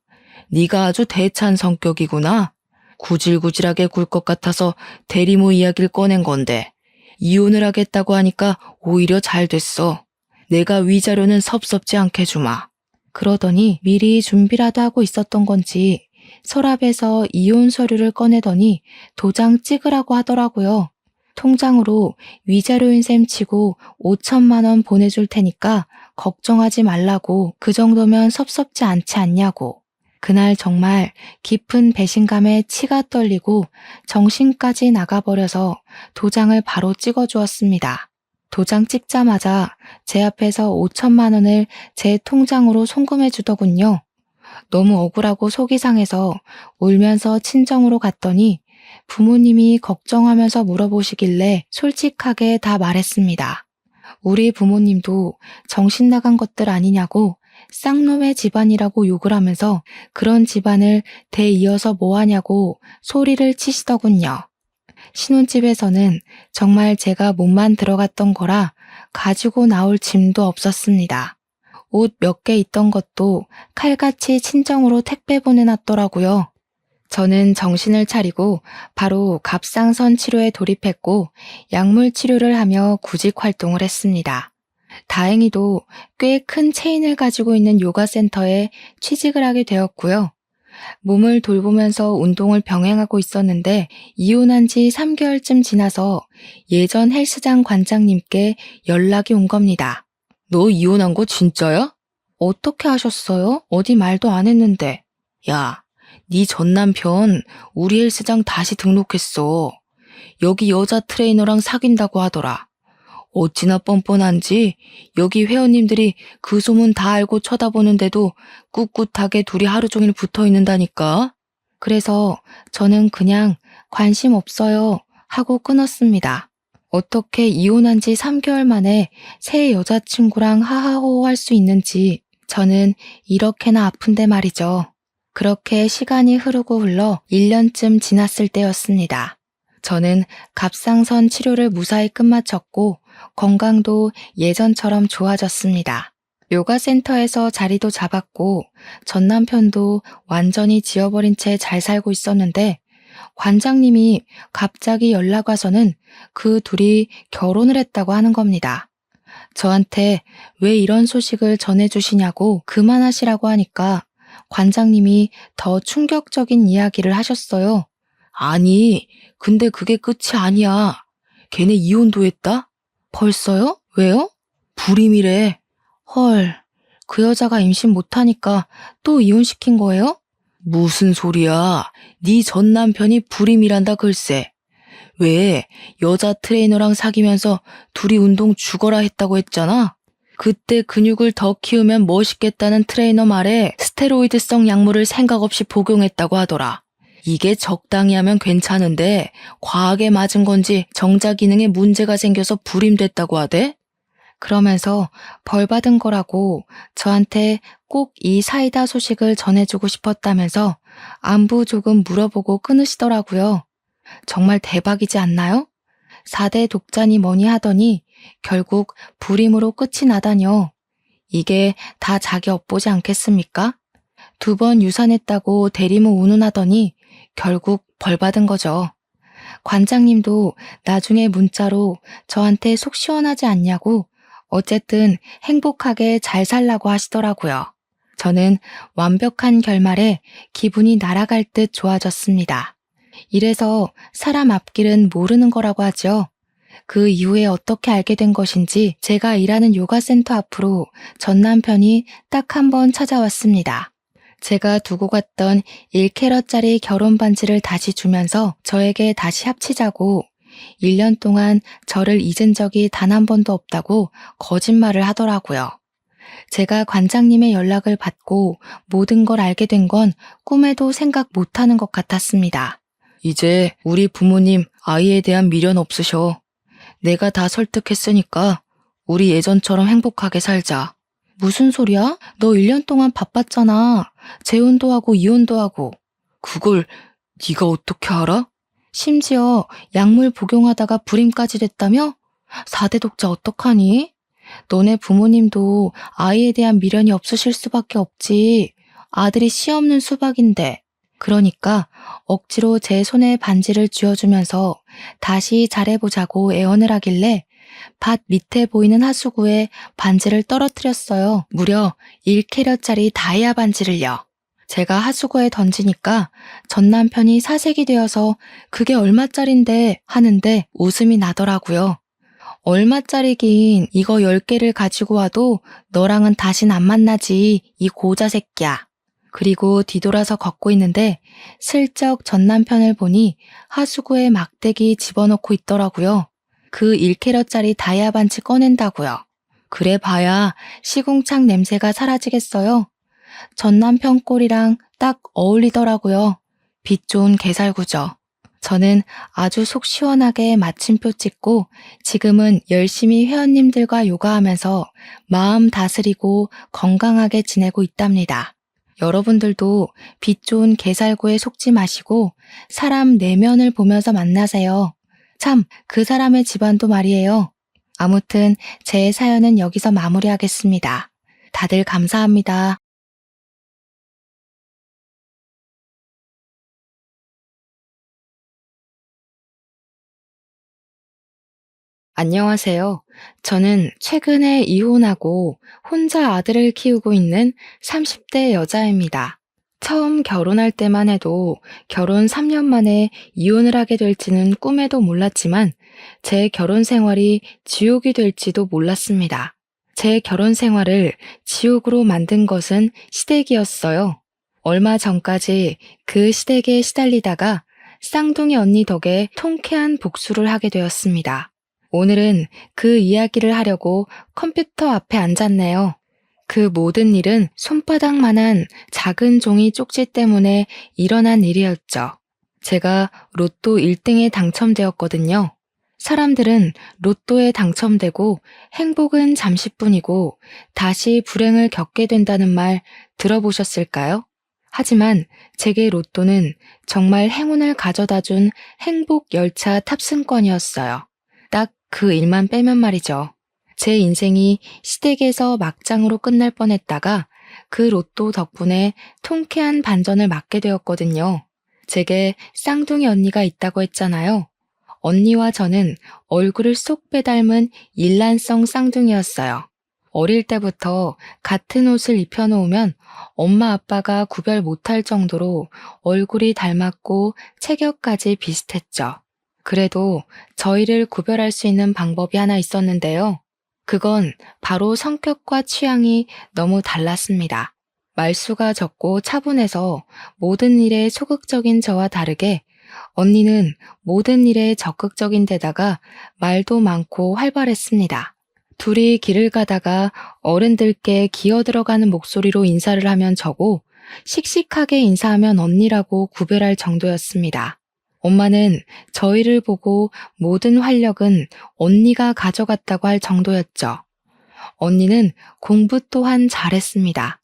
네가 아주 대찬 성격이구나. 구질구질하게 굴 것 같아서 대리모 이야기를 꺼낸 건데 이혼을 하겠다고 하니까 오히려 잘 됐어. 내가 위자료는 섭섭지 않게 주마. 그러더니 미리 준비라도 하고 있었던 건지 서랍에서 이혼 서류를 꺼내더니 도장 찍으라고 하더라고요. 통장으로 위자료인 셈 치고 5천만 원 보내줄 테니까 걱정하지 말라고 그 정도면 섭섭지 않지 않냐고. 그날 정말 깊은 배신감에 치가 떨리고 정신까지 나가버려서 도장을 바로 찍어주었습니다. 도장 찍자마자 제 앞에서 5천만 원을 제 통장으로 송금해 주더군요. 너무 억울하고 속이 상해서 울면서 친정으로 갔더니 부모님이 걱정하면서 물어보시길래 솔직하게 다 말했습니다. 우리 부모님도 정신 나간 것들 아니냐고 쌍놈의 집안이라고 욕을 하면서 그런 집안을 대이어서 뭐하냐고 소리를 치시더군요. 신혼집에서는 정말 제가 몸만 들어갔던 거라 가지고 나올 짐도 없었습니다. 옷 몇 개 있던 것도 칼같이 친정으로 택배 보내놨더라고요. 저는 정신을 차리고 바로 갑상선 치료에 돌입했고 약물 치료를 하며 구직 활동을 했습니다. 다행히도 꽤 큰 체인을 가지고 있는 요가 센터에 취직을 하게 되었고요. 몸을 돌보면서 운동을 병행하고 있었는데 이혼한 지 3개월쯤 지나서 예전 헬스장 관장님께 연락이 온 겁니다. 너 이혼한 거 진짜야? 어떻게 하셨어요? 어디 말도 안 했는데. 야, 네 전 남편 우리 헬스장 다시 등록했어. 여기 여자 트레이너랑 사귄다고 하더라. 어찌나 뻔뻔한지 여기 회원님들이 그 소문 다 알고 쳐다보는데도 꿋꿋하게 둘이 하루 종일 붙어 있는다니까. 그래서 저는 그냥 관심 없어요 하고 끊었습니다. 어떻게 이혼한 지 3개월 만에 새 여자친구랑 하하호호 할 수 있는지 저는 이렇게나 아픈데 말이죠. 그렇게 시간이 흐르고 흘러 1년쯤 지났을 때였습니다. 저는 갑상선 치료를 무사히 끝마쳤고 건강도 예전처럼 좋아졌습니다. 요가 센터에서 자리도 잡았고 전 남편도 완전히 지워버린 채 잘 살고 있었는데 관장님이 갑자기 연락 와서는 그 둘이 결혼을 했다고 하는 겁니다. 저한테 왜 이런 소식을 전해주시냐고 그만하시라고 하니까 관장님이 더 충격적인 이야기를 하셨어요. 아니, 근데 그게 끝이 아니야. 걔네 이혼도 했다? 벌써요? 왜요? 불임이래. 헐, 그 여자가 임신 못하니까 또 이혼시킨 거예요? 무슨 소리야. 네 전 남편이 불임이란다 글쎄. 왜 여자 트레이너랑 사귀면서 둘이 운동 죽어라 했다고 했잖아. 그때 근육을 더 키우면 멋있겠다는 트레이너 말에 스테로이드성 약물을 생각 없이 복용했다고 하더라. 이게 적당히 하면 괜찮은데 과하게 맞은 건지 정자 기능에 문제가 생겨서 불임됐다고 하대? 그러면서 벌 받은 거라고 저한테 꼭 이 사이다 소식을 전해주고 싶었다면서 안부 조금 물어보고 끊으시더라고요. 정말 대박이지 않나요? 4대 독자니 뭐니 하더니 결국 불임으로 끝이 나다뇨. 이게 다 자기 업보지 않겠습니까? 2번 유산했다고 대리모 운운하더니 결국 벌 받은 거죠. 관장님도 나중에 문자로 저한테 속 시원하지 않냐고 어쨌든 행복하게 잘 살라고 하시더라고요. 저는 완벽한 결말에 기분이 날아갈 듯 좋아졌습니다. 이래서 사람 앞길은 모르는 거라고 하죠. 그 이후에 어떻게 알게 된 것인지 제가 일하는 요가센터 앞으로 전 남편이 딱 한 번 찾아왔습니다. 제가 두고 갔던 1캐럿짜리 결혼 반지를 다시 주면서 저에게 다시 합치자고 1년 동안 저를 잊은 적이 단 한 번도 없다고 거짓말을 하더라고요. 제가 관장님의 연락을 받고 모든 걸 알게 된 건 꿈에도 생각 못하는 것 같았습니다. 이제 우리 부모님 아이에 대한 미련 없으셔. 내가 다 설득했으니까 우리 예전처럼 행복하게 살자. 무슨 소리야? 너 1년 동안 바빴잖아. 재혼도 하고 이혼도 하고. 그걸 네가 어떻게 알아? 심지어 약물 복용하다가 불임까지 됐다며? 4대 독자 어떡하니? 너네 부모님도 아이에 대한 미련이 없으실 수밖에 없지. 아들이 씨 없는 수박인데. 그러니까 억지로 제 손에 반지를 쥐어주면서 다시 잘해보자고 애원을 하길래 밭 밑에 보이는 하수구에 반지를 떨어뜨렸어요. 무려 1캐럿짜리 다이아 반지를요. 제가 하수구에 던지니까 전 남편이 사색이 되어서 그게 얼마짜린데 하는데 웃음이 나더라고요. 얼마짜리긴 이거 10개를 가지고 와도 너랑은 다신 안 만나지 이 고자 새끼야. 그리고 뒤돌아서 걷고 있는데 슬쩍 전 남편을 보니 하수구에 막대기 집어넣고 있더라고요. 그 1캐럿짜리 다이아 반지 꺼낸다고요. 그래 봐야 시궁창 냄새가 사라지겠어요. 전 남편 꼴이랑 딱 어울리더라고요. 빛 좋은 개살구죠. 저는 아주 속 시원하게 마침표 찍고 지금은 열심히 회원님들과 요가하면서 마음 다스리고 건강하게 지내고 있답니다. 여러분들도 빛 좋은 개살구에 속지 마시고 사람 내면을 보면서 만나세요. 참, 그 사람의 집안도 말이에요. 아무튼 제 사연은 여기서 마무리하겠습니다. 다들 감사합니다. 안녕하세요. 저는 최근에 이혼하고 혼자 아들을 키우고 있는 30대 여자입니다. 처음 결혼할 때만 해도 결혼 3년 만에 이혼을 하게 될지는 꿈에도 몰랐지만 제 결혼 생활이 지옥이 될지도 몰랐습니다. 제 결혼 생활을 지옥으로 만든 것은 시댁이었어요. 얼마 전까지 그 시댁에 시달리다가 쌍둥이 언니 덕에 통쾌한 복수를 하게 되었습니다. 오늘은 그 이야기를 하려고 컴퓨터 앞에 앉았네요. 그 모든 일은 손바닥만한 작은 종이 쪽지 때문에 일어난 일이었죠. 제가 로또 1등에 당첨되었거든요. 사람들은 로또에 당첨되고 행복은 잠시뿐이고 다시 불행을 겪게 된다는 말 들어보셨을까요? 하지만 제게 로또는 정말 행운을 가져다 준 행복 열차 탑승권이었어요. 딱 그 일만 빼면 말이죠. 제 인생이 시댁에서 막장으로 끝날 뻔했다가 그 로또 덕분에 통쾌한 반전을 맞게 되었거든요. 제게 쌍둥이 언니가 있다고 했잖아요. 언니와 저는 얼굴을 쏙 빼닮은 일란성 쌍둥이였어요. 어릴 때부터 같은 옷을 입혀놓으면 엄마 아빠가 구별 못할 정도로 얼굴이 닮았고 체격까지 비슷했죠. 그래도 저희를 구별할 수 있는 방법이 하나 있었는데요. 그건 바로 성격과 취향이 너무 달랐습니다. 말수가 적고 차분해서 모든 일에 소극적인 저와 다르게 언니는 모든 일에 적극적인 데다가 말도 많고 활발했습니다. 둘이 길을 가다가 어른들께 기어들어가는 목소리로 인사를 하면 저고 씩씩하게 인사하면 언니라고 구별할 정도였습니다. 엄마는 저희를 보고 모든 활력은 언니가 가져갔다고 할 정도였죠. 언니는 공부 또한 잘했습니다.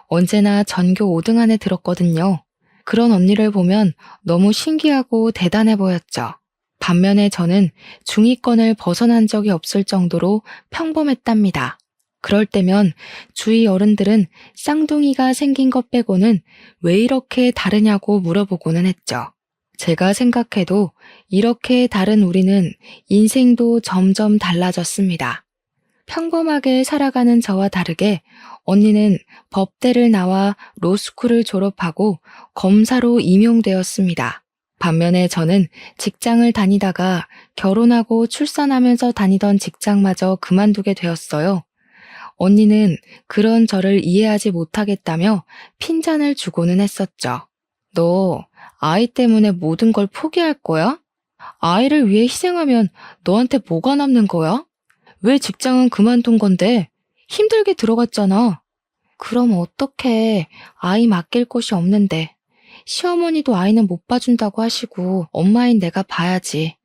언제나 전교 5등 안에 들었거든요. 그런 언니를 보면 너무 신기하고 대단해 보였죠. 반면에 저는 중위권을 벗어난 적이 없을 정도로 평범했답니다. 그럴 때면 주위 어른들은 쌍둥이가 생긴 것 빼고는 왜 이렇게 다르냐고 물어보고는 했죠. 제가 생각해도 이렇게 다른 우리는 인생도 점점 달라졌습니다. 평범하게 살아가는 저와 다르게 언니는 법대를 나와 로스쿨을 졸업하고 검사로 임용되었습니다. 반면에 저는 직장을 다니다가 결혼하고 출산하면서 다니던 직장마저 그만두게 되었어요. 언니는 그런 저를 이해하지 못하겠다며 핀잔을 주고는 했었죠. 너 아이 때문에 모든 걸 포기할 거야? 아이를 위해 희생하면 너한테 뭐가 남는 거야? 왜 직장은 그만둔 건데? 힘들게 들어갔잖아. 그럼 어떡해. 아이 맡길 곳이 없는데. 시어머니도 아이는 못 봐준다고 하시고 엄마인 내가 봐야지.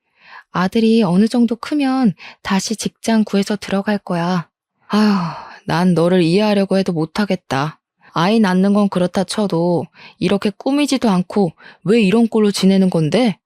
아들이 어느 정도 크면 다시 직장 구해서 들어갈 거야. 아휴, 난 너를 이해하려고 해도 못하겠다. 아이 낳는 건 그렇다 쳐도 이렇게 꾸미지도 않고 왜 이런 꼴로 지내는 건데?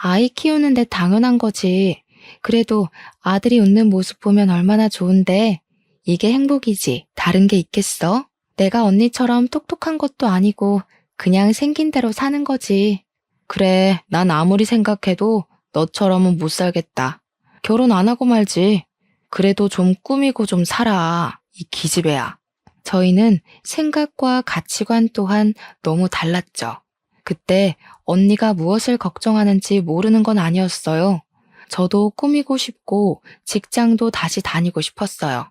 아이 키우는데 당연한 거지. 그래도 아들이 웃는 모습 보면 얼마나 좋은데. 이게 행복이지. 다른 게 있겠어? 내가 언니처럼 똑똑한 것도 아니고 그냥 생긴 대로 사는 거지. 그래, 난 아무리 생각해도 너처럼은 못 살겠다. 결혼 안 하고 말지. 그래도 좀 꾸미고 좀 살아. 이 기집애야. 저희는 생각과 가치관 또한 너무 달랐죠. 그때 언니가 무엇을 걱정하는지 모르는 건 아니었어요. 저도 꾸미고 싶고 직장도 다시 다니고 싶었어요.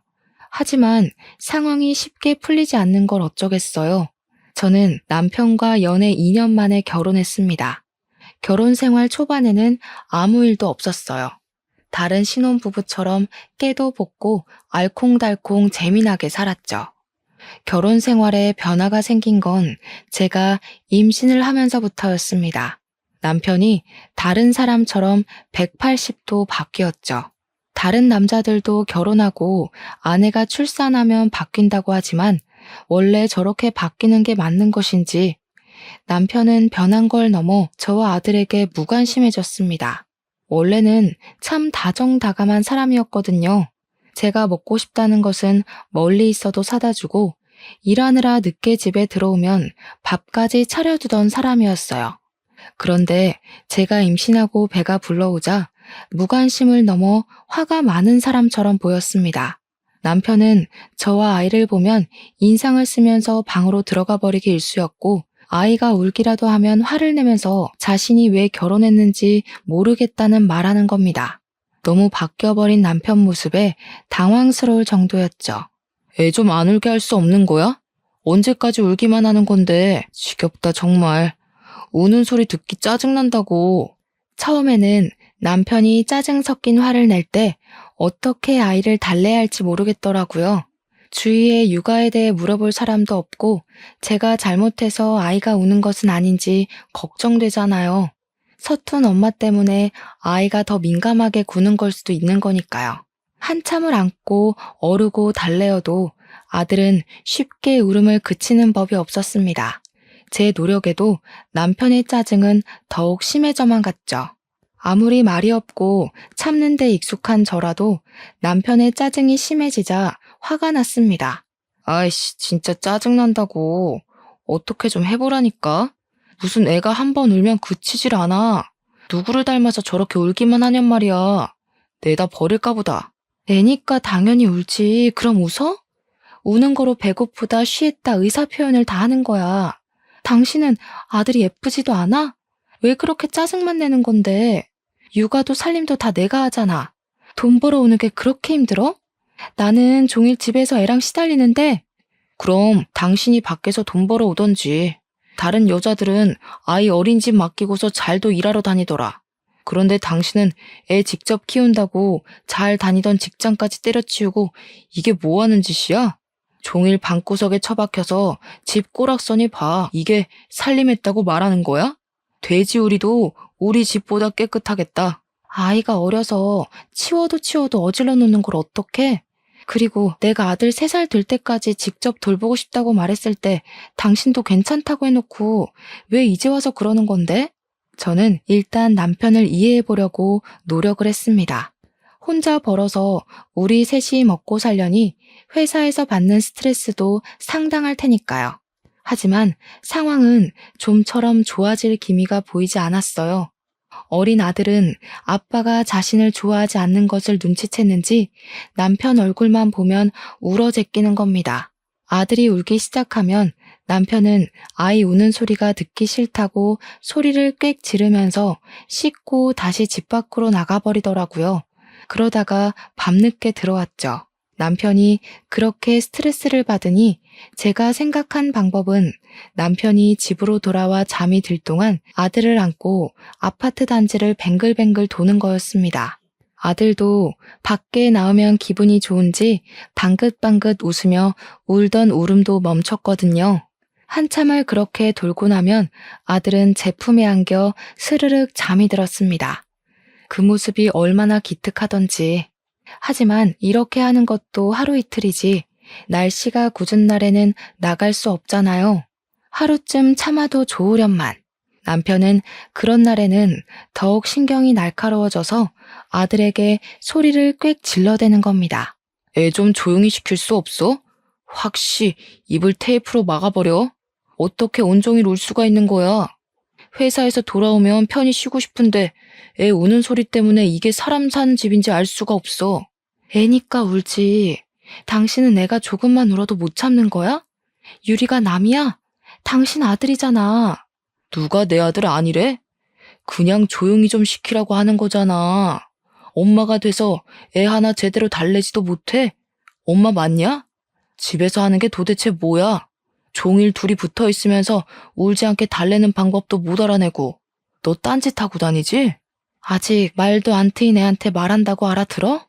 하지만 상황이 쉽게 풀리지 않는 걸 어쩌겠어요. 저는 남편과 연애 2년 만에 결혼했습니다. 결혼 생활 초반에는 아무 일도 없었어요. 다른 신혼부부처럼 깨도 볶고 알콩달콩 재미나게 살았죠. 결혼 생활에 변화가 생긴 건 제가 임신을 하면서부터였습니다. 남편이 다른 사람처럼 180도 바뀌었죠. 다른 남자들도 결혼하고 아내가 출산하면 바뀐다고 하지만 원래 저렇게 바뀌는 게 맞는 것인지 남편은 변한 걸 넘어 저와 아들에게 무관심해졌습니다. 원래는 참 다정다감한 사람이었거든요. 제가 먹고 싶다는 것은 멀리 있어도 사다 주고 일하느라 늦게 집에 들어오면 밥까지 차려두던 사람이었어요. 그런데 제가 임신하고 배가 불러오자 무관심을 넘어 화가 많은 사람처럼 보였습니다. 남편은 저와 아이를 보면 인상을 쓰면서 방으로 들어가 버리기 일쑤였고 아이가 울기라도 하면 화를 내면서 자신이 왜 결혼했는지 모르겠다는 말하는 겁니다. 너무 바뀌어버린 남편 모습에 당황스러울 정도였죠. 애 좀 안 울게 할 수 없는 거야? 언제까지 울기만 하는 건데. 지겹다 정말. 우는 소리 듣기 짜증난다고. 처음에는 남편이 짜증 섞인 화를 낼 때 어떻게 아이를 달래야 할지 모르겠더라고요. 주위에 육아에 대해 물어볼 사람도 없고 제가 잘못해서 아이가 우는 것은 아닌지 걱정되잖아요. 서툰 엄마 때문에 아이가 더 민감하게 구는 걸 수도 있는 거니까요. 한참을 안고 어르고 달래어도 아들은 쉽게 울음을 그치는 법이 없었습니다. 제 노력에도 남편의 짜증은 더욱 심해져만 갔죠. 아무리 말이 없고 참는 데 익숙한 저라도 남편의 짜증이 심해지자 화가 났습니다. 아이씨, 진짜 짜증난다고. 어떻게 좀 해보라니까? 무슨 애가 한 번 울면 그치질 않아. 누구를 닮아서 저렇게 울기만 하냔 말이야. 내다 버릴까 보다. 애니까 당연히 울지. 그럼 웃어? 우는 거로 배고프다, 쉬했다, 의사 표현을 다 하는 거야. 당신은 아들이 예쁘지도 않아? 왜 그렇게 짜증만 내는 건데? 육아도 살림도 다 내가 하잖아. 돈 벌어오는 게 그렇게 힘들어? 나는 종일 집에서 애랑 시달리는데. 그럼 당신이 밖에서 돈 벌어오던지. 다른 여자들은 아이 어린 집 맡기고서 잘도 일하러 다니더라. 그런데 당신은 애 직접 키운다고 잘 다니던 직장까지 때려치우고 이게 뭐 하는 짓이야? 종일 방구석에 처박혀서 집 꼬락서니 봐. 이게 살림했다고 말하는 거야? 돼지우리도 우리 집보다 깨끗하겠다. 아이가 어려서 치워도 어질러 놓는 걸 어떡해? 그리고 내가 아들 3살 될 때까지 직접 돌보고 싶다고 말했을 때 당신도 괜찮다고 해놓고 왜 이제 와서 그러는 건데? 저는 일단 남편을 이해해 보려고 노력을 했습니다. 혼자 벌어서 우리 셋이 먹고 살려니 회사에서 받는 스트레스도 상당할 테니까요. 하지만 상황은 좀처럼 좋아질 기미가 보이지 않았어요. 어린 아들은 아빠가 자신을 좋아하지 않는 것을 눈치챘는지 남편 얼굴만 보면 울어 제끼는 겁니다. 아들이 울기 시작하면 남편은 아이 우는 소리가 듣기 싫다고 소리를 꽥 지르면서 씻고 다시 집 밖으로 나가버리더라고요. 그러다가 밤늦게 들어왔죠. 남편이 그렇게 스트레스를 받으니 제가 생각한 방법은 남편이 집으로 돌아와 잠이 들 동안 아들을 안고 아파트 단지를 뱅글뱅글 도는 거였습니다. 아들도 밖에 나오면 기분이 좋은지 방긋방긋 웃으며 울던 울음도 멈췄거든요. 한참을 그렇게 돌고 나면 아들은 제 품에 안겨 스르륵 잠이 들었습니다. 그 모습이 얼마나 기특하던지. 하지만 이렇게 하는 것도 하루 이틀이지 날씨가 궂은 날에는 나갈 수 없잖아요. 하루쯤 참아도 좋으련만. 남편은 그런 날에는 더욱 신경이 날카로워져서 아들에게 소리를 꽥 질러대는 겁니다. 애 좀 조용히 시킬 수 없어? 확시 입을 테이프로 막아버려. 어떻게 온종일 울 수가 있는 거야? 회사에서 돌아오면 편히 쉬고 싶은데 애 우는 소리 때문에 이게 사람 사는 집인지 알 수가 없어. 애니까 울지. 당신은 애가 조금만 울어도 못 참는 거야? 유리가 남이야? 당신 아들이잖아. 누가 내 아들 아니래? 그냥 조용히 좀 시키라고 하는 거잖아. 엄마가 돼서 애 하나 제대로 달래지도 못해? 엄마 맞냐? 집에서 하는 게 도대체 뭐야? 종일 둘이 붙어 있으면서 울지 않게 달래는 방법도 못 알아내고. 너 딴짓하고 다니지? 아직 말도 안 트인 애한테 말한다고 알아들어?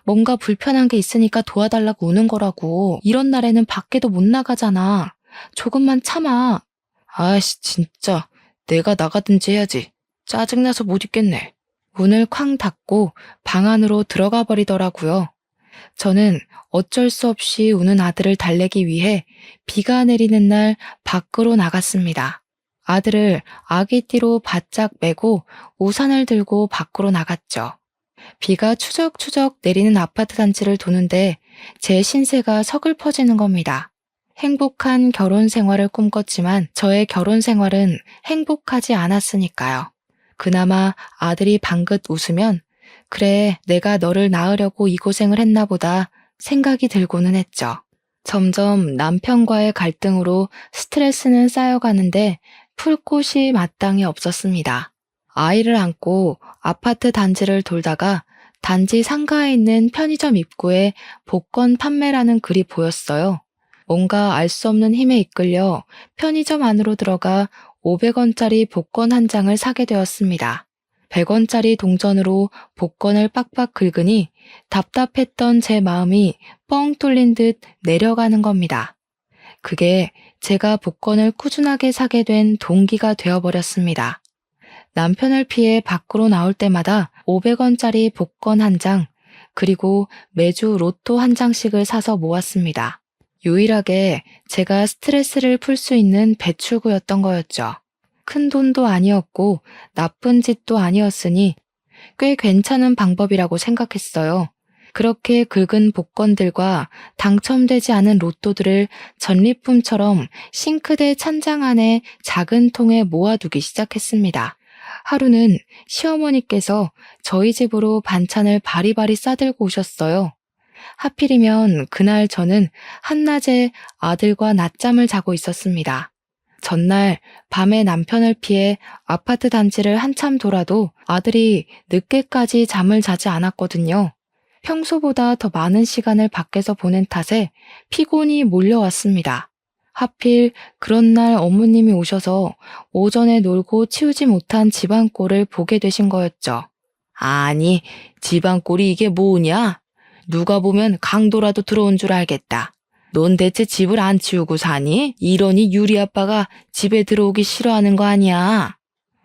뭔가 불편한 게 있으니까 도와달라고 우는 거라고. 이런 날에는 밖에도 못 나가잖아. 조금만 참아. 아이씨, 진짜. 내가 나가든지 해야지. 짜증나서 못 있겠네. 문을 쾅 닫고 방 안으로 들어가 버리더라고요. 저는 어쩔 수 없이 우는 아들을 달래기 위해 비가 내리는 날 밖으로 나갔습니다. 아들을 아기띠로 바짝 메고 우산을 들고 밖으로 나갔죠. 비가 추적추적 내리는 아파트 단지를 도는데 제 신세가 서글퍼지는 겁니다. 행복한 결혼 생활을 꿈꿨지만 저의 결혼 생활은 행복하지 않았으니까요. 그나마 아들이 방긋 웃으면 그래, 내가 너를 낳으려고 이 고생을 했나 보다 생각이 들고는 했죠. 점점 남편과의 갈등으로 스트레스는 쌓여가는데 풀 곳이 마땅히 없었습니다. 아이를 안고 아파트 단지를 돌다가 단지 상가에 있는 편의점 입구에 복권 판매라는 글이 보였어요. 뭔가 알 수 없는 힘에 이끌려 편의점 안으로 들어가 500원짜리 복권 한 장을 사게 되었습니다. 100원짜리 동전으로 복권을 빡빡 긁으니 답답했던 제 마음이 뻥 뚫린 듯 내려가는 겁니다. 그게 제가 복권을 꾸준하게 사게 된 동기가 되어버렸습니다. 남편을 피해 밖으로 나올 때마다 500원짜리 복권 한 장, 그리고 매주 로또 한 장씩을 사서 모았습니다. 유일하게 제가 스트레스를 풀 수 있는 배출구였던 거였죠. 큰 돈도 아니었고 나쁜 짓도 아니었으니 꽤 괜찮은 방법이라고 생각했어요. 그렇게 긁은 복권들과 당첨되지 않은 로또들을 전리품처럼 싱크대 찬장 안에 작은 통에 모아두기 시작했습니다. 하루는 시어머니께서 저희 집으로 반찬을 바리바리 싸들고 오셨어요. 하필이면 그날 저는 한낮에 아들과 낮잠을 자고 있었습니다. 전날 밤에 남편을 피해 아파트 단지를 한참 돌아도 아들이 늦게까지 잠을 자지 않았거든요. 평소보다 더 많은 시간을 밖에서 보낸 탓에 피곤이 몰려왔습니다. 하필 그런 날 어머님이 오셔서 오전에 놀고 치우지 못한 집안꼴을 보게 되신 거였죠. 아니, 집안꼴이 이게 뭐냐? 누가 보면 강도라도 들어온 줄 알겠다. 넌 대체 집을 안 치우고 사니? 이러니 유리 아빠가 집에 들어오기 싫어하는 거 아니야?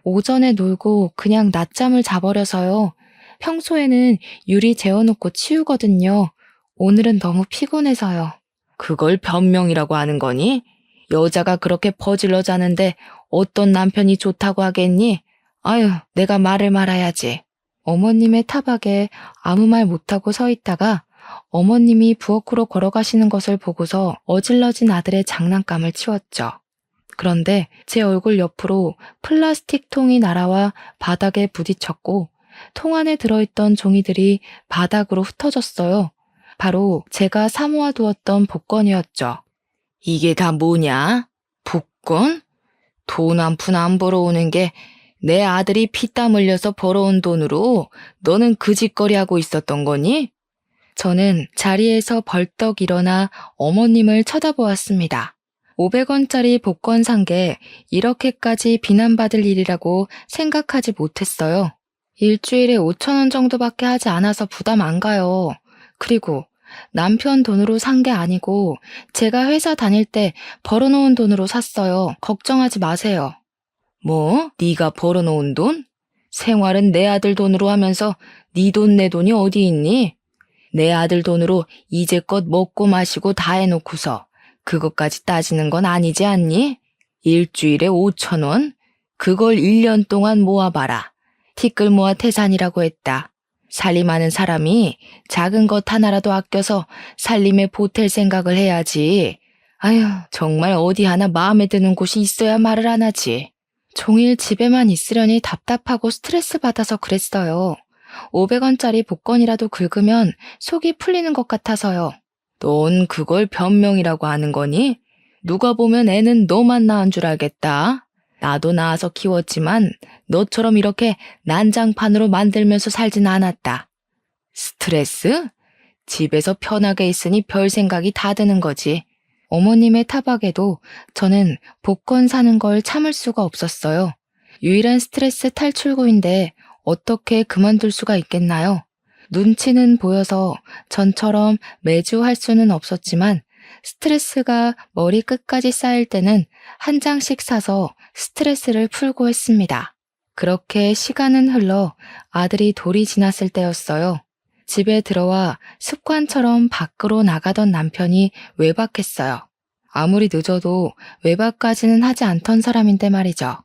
오전에 놀고 그냥 낮잠을 자버려서요. 평소에는 유리 재워놓고 치우거든요. 오늘은 너무 피곤해서요. 그걸 변명이라고 하는 거니? 여자가 그렇게 퍼질러 자는데 어떤 남편이 좋다고 하겠니? 아유, 내가 말을 말아야지. 어머님의 타박에 아무 말 못하고 서 있다가 어머님이 부엌으로 걸어가시는 것을 보고서 어질러진 아들의 장난감을 치웠죠. 그런데 제 얼굴 옆으로 플라스틱 통이 날아와 바닥에 부딪혔고 통 안에 들어있던 종이들이 바닥으로 흩어졌어요. 바로 제가 사모아 두었던 복권이었죠. 이게 다 뭐냐? 복권? 돈 한 푼 안 벌어오는 게 내 아들이 피땀 흘려서 벌어온 돈으로 너는 그 짓거리 하고 있었던 거니? 저는 자리에서 벌떡 일어나 어머님을 쳐다보았습니다. 500원짜리 복권 산 게 이렇게까지 비난받을 일이라고 생각하지 못했어요. 일주일에 5,000원 정도밖에 하지 않아서 부담 안 가요. 그리고 남편 돈으로 산 게 아니고 제가 회사 다닐 때 벌어놓은 돈으로 샀어요. 걱정하지 마세요. 뭐? 네가 벌어놓은 돈? 생활은 내 아들 돈으로 하면서 네 돈 내 돈이 어디 있니? 내 아들 돈으로 이제껏 먹고 마시고 다 해놓고서 그것까지 따지는 건 아니지 않니? 일주일에 5,000원? 그걸 1년 동안 모아봐라. 티끌 모아 태산이라고 했다. 살림하는 사람이 작은 것 하나라도 아껴서 살림에 보탤 생각을 해야지. 아휴, 정말 어디 하나 마음에 드는 곳이 있어야 말을 안 하지. 종일 집에만 있으려니 답답하고 스트레스 받아서 그랬어요. 500원짜리 복권이라도 긁으면 속이 풀리는 것 같아서요. 넌 그걸 변명이라고 하는 거니? 누가 보면 애는 너만 낳은 줄 알겠다. 나도 낳아서 키웠지만 너처럼 이렇게 난장판으로 만들면서 살진 않았다. 스트레스? 집에서 편하게 있으니 별 생각이 다 드는 거지. 어머님의 타박에도 저는 복권 사는 걸 참을 수가 없었어요. 유일한 스트레스 탈출구인데 어떻게 그만둘 수가 있겠나요? 눈치는 보여서 전처럼 매주 할 수는 없었지만 스트레스가 머리 끝까지 쌓일 때는 한 장씩 사서 스트레스를 풀고 했습니다. 그렇게 시간은 흘러 아들이 돌이 지났을 때였어요. 집에 들어와 습관처럼 밖으로 나가던 남편이 외박했어요. 아무리 늦어도 외박까지는 하지 않던 사람인데 말이죠.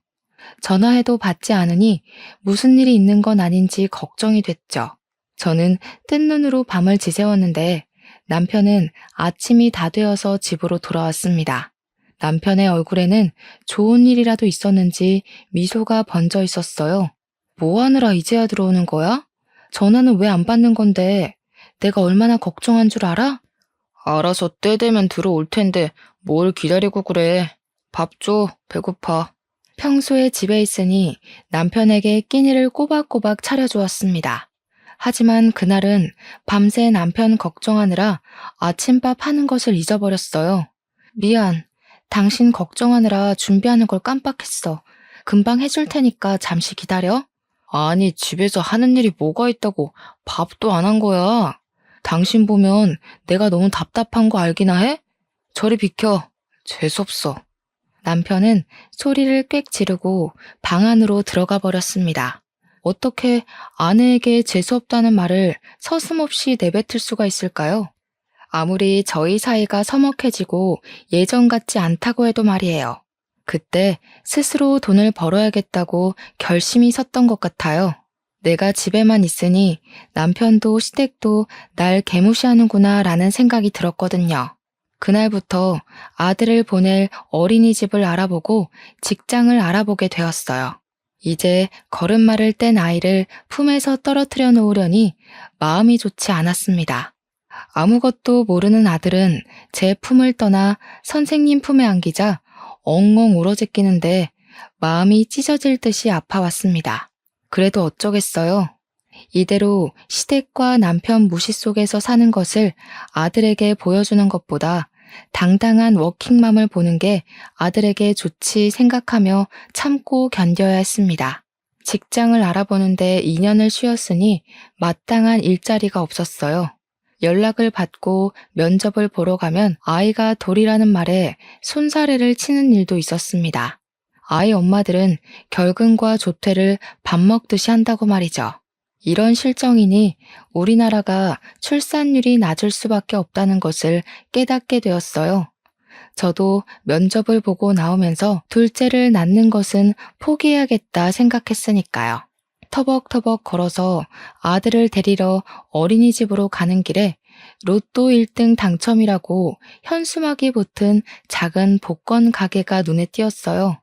전화해도 받지 않으니 무슨 일이 있는 건 아닌지 걱정이 됐죠. 저는 뜬 눈으로 밤을 지새웠는데 남편은 아침이 다 되어서 집으로 돌아왔습니다. 남편의 얼굴에는 좋은 일이라도 있었는지 미소가 번져 있었어요. 뭐 하느라 이제야 들어오는 거야? 전화는 왜 안 받는 건데 내가 얼마나 걱정한 줄 알아? 알아서 때 되면 들어올 텐데 뭘 기다리고 그래. 밥 줘, 배고파. 평소에 집에 있으니 남편에게 끼니를 꼬박꼬박 차려주었습니다. 하지만 그날은 밤새 남편 걱정하느라 아침밥 하는 것을 잊어버렸어요. 미안. 당신 걱정하느라 준비하는 걸 깜빡했어. 금방 해줄 테니까 잠시 기다려. 아니, 집에서 하는 일이 뭐가 있다고 밥도 안 한 거야. 당신 보면 내가 너무 답답한 거 알기나 해? 저리 비켜. 재수없어. 남편은 소리를 꽥 지르고 방 안으로 들어가 버렸습니다. 어떻게 아내에게 재수없다는 말을 서슴없이 내뱉을 수가 있을까요? 아무리 저희 사이가 서먹해지고 예전 같지 않다고 해도 말이에요. 그때 스스로 돈을 벌어야겠다고 결심이 섰던 것 같아요. 내가 집에만 있으니 남편도 시댁도 날 개무시하는구나 라는 생각이 들었거든요. 그날부터 아들을 보낼 어린이집을 알아보고 직장을 알아보게 되었어요. 이제 걸음마를 뗀 아이를 품에서 떨어뜨려 놓으려니 마음이 좋지 않았습니다. 아무것도 모르는 아들은 제 품을 떠나 선생님 품에 안기자 엉엉 울어제끼는데 마음이 찢어질 듯이 아파왔습니다. 그래도 어쩌겠어요. 이대로 시댁과 남편 무시 속에서 사는 것을 아들에게 보여주는 것보다 당당한 워킹맘을 보는 게 아들에게 좋지 생각하며 참고 견뎌야 했습니다. 직장을 알아보는데 2년을 쉬었으니 마땅한 일자리가 없었어요. 연락을 받고 면접을 보러 가면 아이가 돌이라는 말에 손사래를 치는 일도 있었습니다. 아이 엄마들은 결근과 조퇴를 밥 먹듯이 한다고 말이죠. 이런 실정이니 우리나라가 출산율이 낮을 수밖에 없다는 것을 깨닫게 되었어요. 저도 면접을 보고 나오면서 둘째를 낳는 것은 포기해야겠다 생각했으니까요. 터벅터벅 걸어서 아들을 데리러 어린이집으로 가는 길에 로또 1등 당첨이라고 현수막이 붙은 작은 복권 가게가 눈에 띄었어요.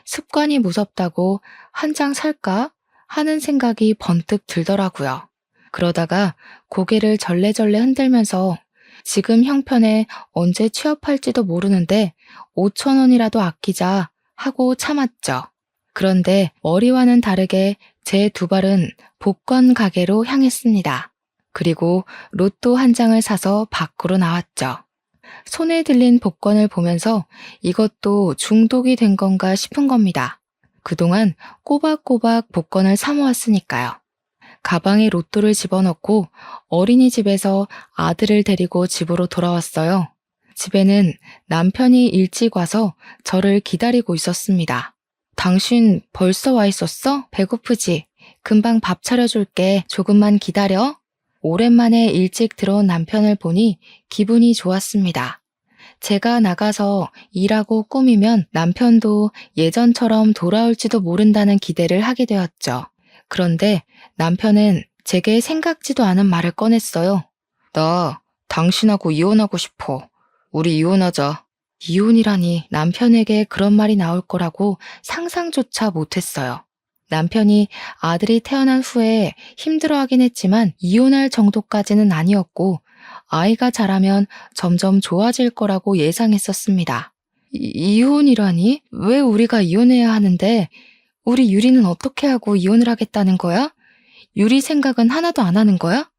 습관이 무섭다고 한 장 살까 하는 생각이 번뜩 들더라고요. 그러다가 고개를 절레절레 흔들면서 지금 형편에 언제 취업할지도 모르는데 5천 원이라도 아끼자 하고 참았죠. 그런데 머리와는 다르게 제 두 발은 복권 가게로 향했습니다. 그리고 로또 한 장을 사서 밖으로 나왔죠. 손에 들린 복권을 보면서 이것도 중독이 된 건가 싶은 겁니다. 그동안 꼬박꼬박 복권을 사 모았으니까요. 가방에 로또를 집어넣고 어린이집에서 아들을 데리고 집으로 돌아왔어요. 집에는 남편이 일찍 와서 저를 기다리고 있었습니다. 당신 벌써 와 있었어? 배고프지? 금방 밥 차려줄게. 조금만 기다려. 오랜만에 일찍 들어온 남편을 보니 기분이 좋았습니다. 제가 나가서 일하고 꾸미면 남편도 예전처럼 돌아올지도 모른다는 기대를 하게 되었죠. 그런데 남편은 제게 생각지도 않은 말을 꺼냈어요. 나 당신하고 이혼하고 싶어. 우리 이혼하자. 이혼이라니 남편에게 그런 말이 나올 거라고 상상조차 못했어요. 남편이 아들이 태어난 후에 힘들어하긴 했지만 이혼할 정도까지는 아니었고 아이가 자라면 점점 좋아질 거라고 예상했었습니다. 이혼이라니? 왜 우리가 이혼해야 하는데 우리 유리는 어떻게 하고 이혼을 하겠다는 거야? 유리 생각은 하나도 안 하는 거야?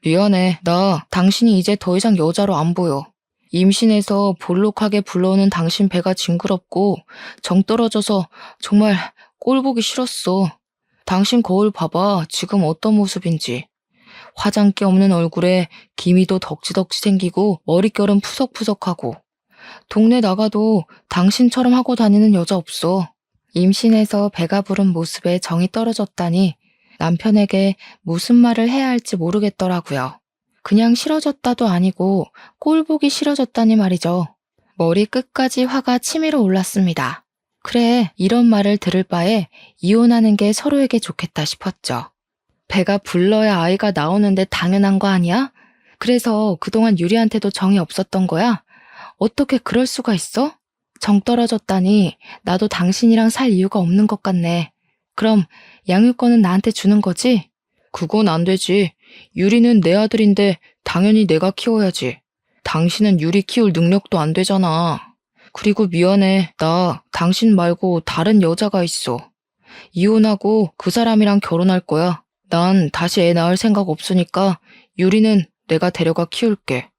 미안해. 나 당신이 이제 더 이상 여자로 안 보여. 임신해서 볼록하게 불러오는 당신 배가 징그럽고 정 떨어져서 정말 꼴 보기 싫었어. 당신 거울 봐봐. 지금 어떤 모습인지. 화장기 없는 얼굴에 기미도 덕지덕지 생기고 머릿결은 푸석푸석하고. 동네 나가도 당신처럼 하고 다니는 여자 없어. 임신해서 배가 부른 모습에 정이 떨어졌다니 남편에게 무슨 말을 해야 할지 모르겠더라고요. 그냥 싫어졌다도 아니고 꼴 보기 싫어졌다니 말이죠. 머리 끝까지 화가 치밀어 올랐습니다. 그래, 이런 말을 들을 바에 이혼하는 게 서로에게 좋겠다 싶었죠. 배가 불러야 아이가 나오는데 당연한 거 아니야? 그래서 그동안 유리한테도 정이 없었던 거야? 어떻게 그럴 수가 있어? 정 떨어졌다니 나도 당신이랑 살 이유가 없는 것 같네. 그럼 양육권은 나한테 주는 거지? 그건 안 되지. 유리는 내 아들인데 당연히 내가 키워야지. 당신은 유리 키울 능력도 안 되잖아. 그리고 미안해. 나 당신 말고 다른 여자가 있어. 이혼하고 그 사람이랑 결혼할 거야. 난 다시 애 낳을 생각 없으니까 유리는 내가 데려가 키울게.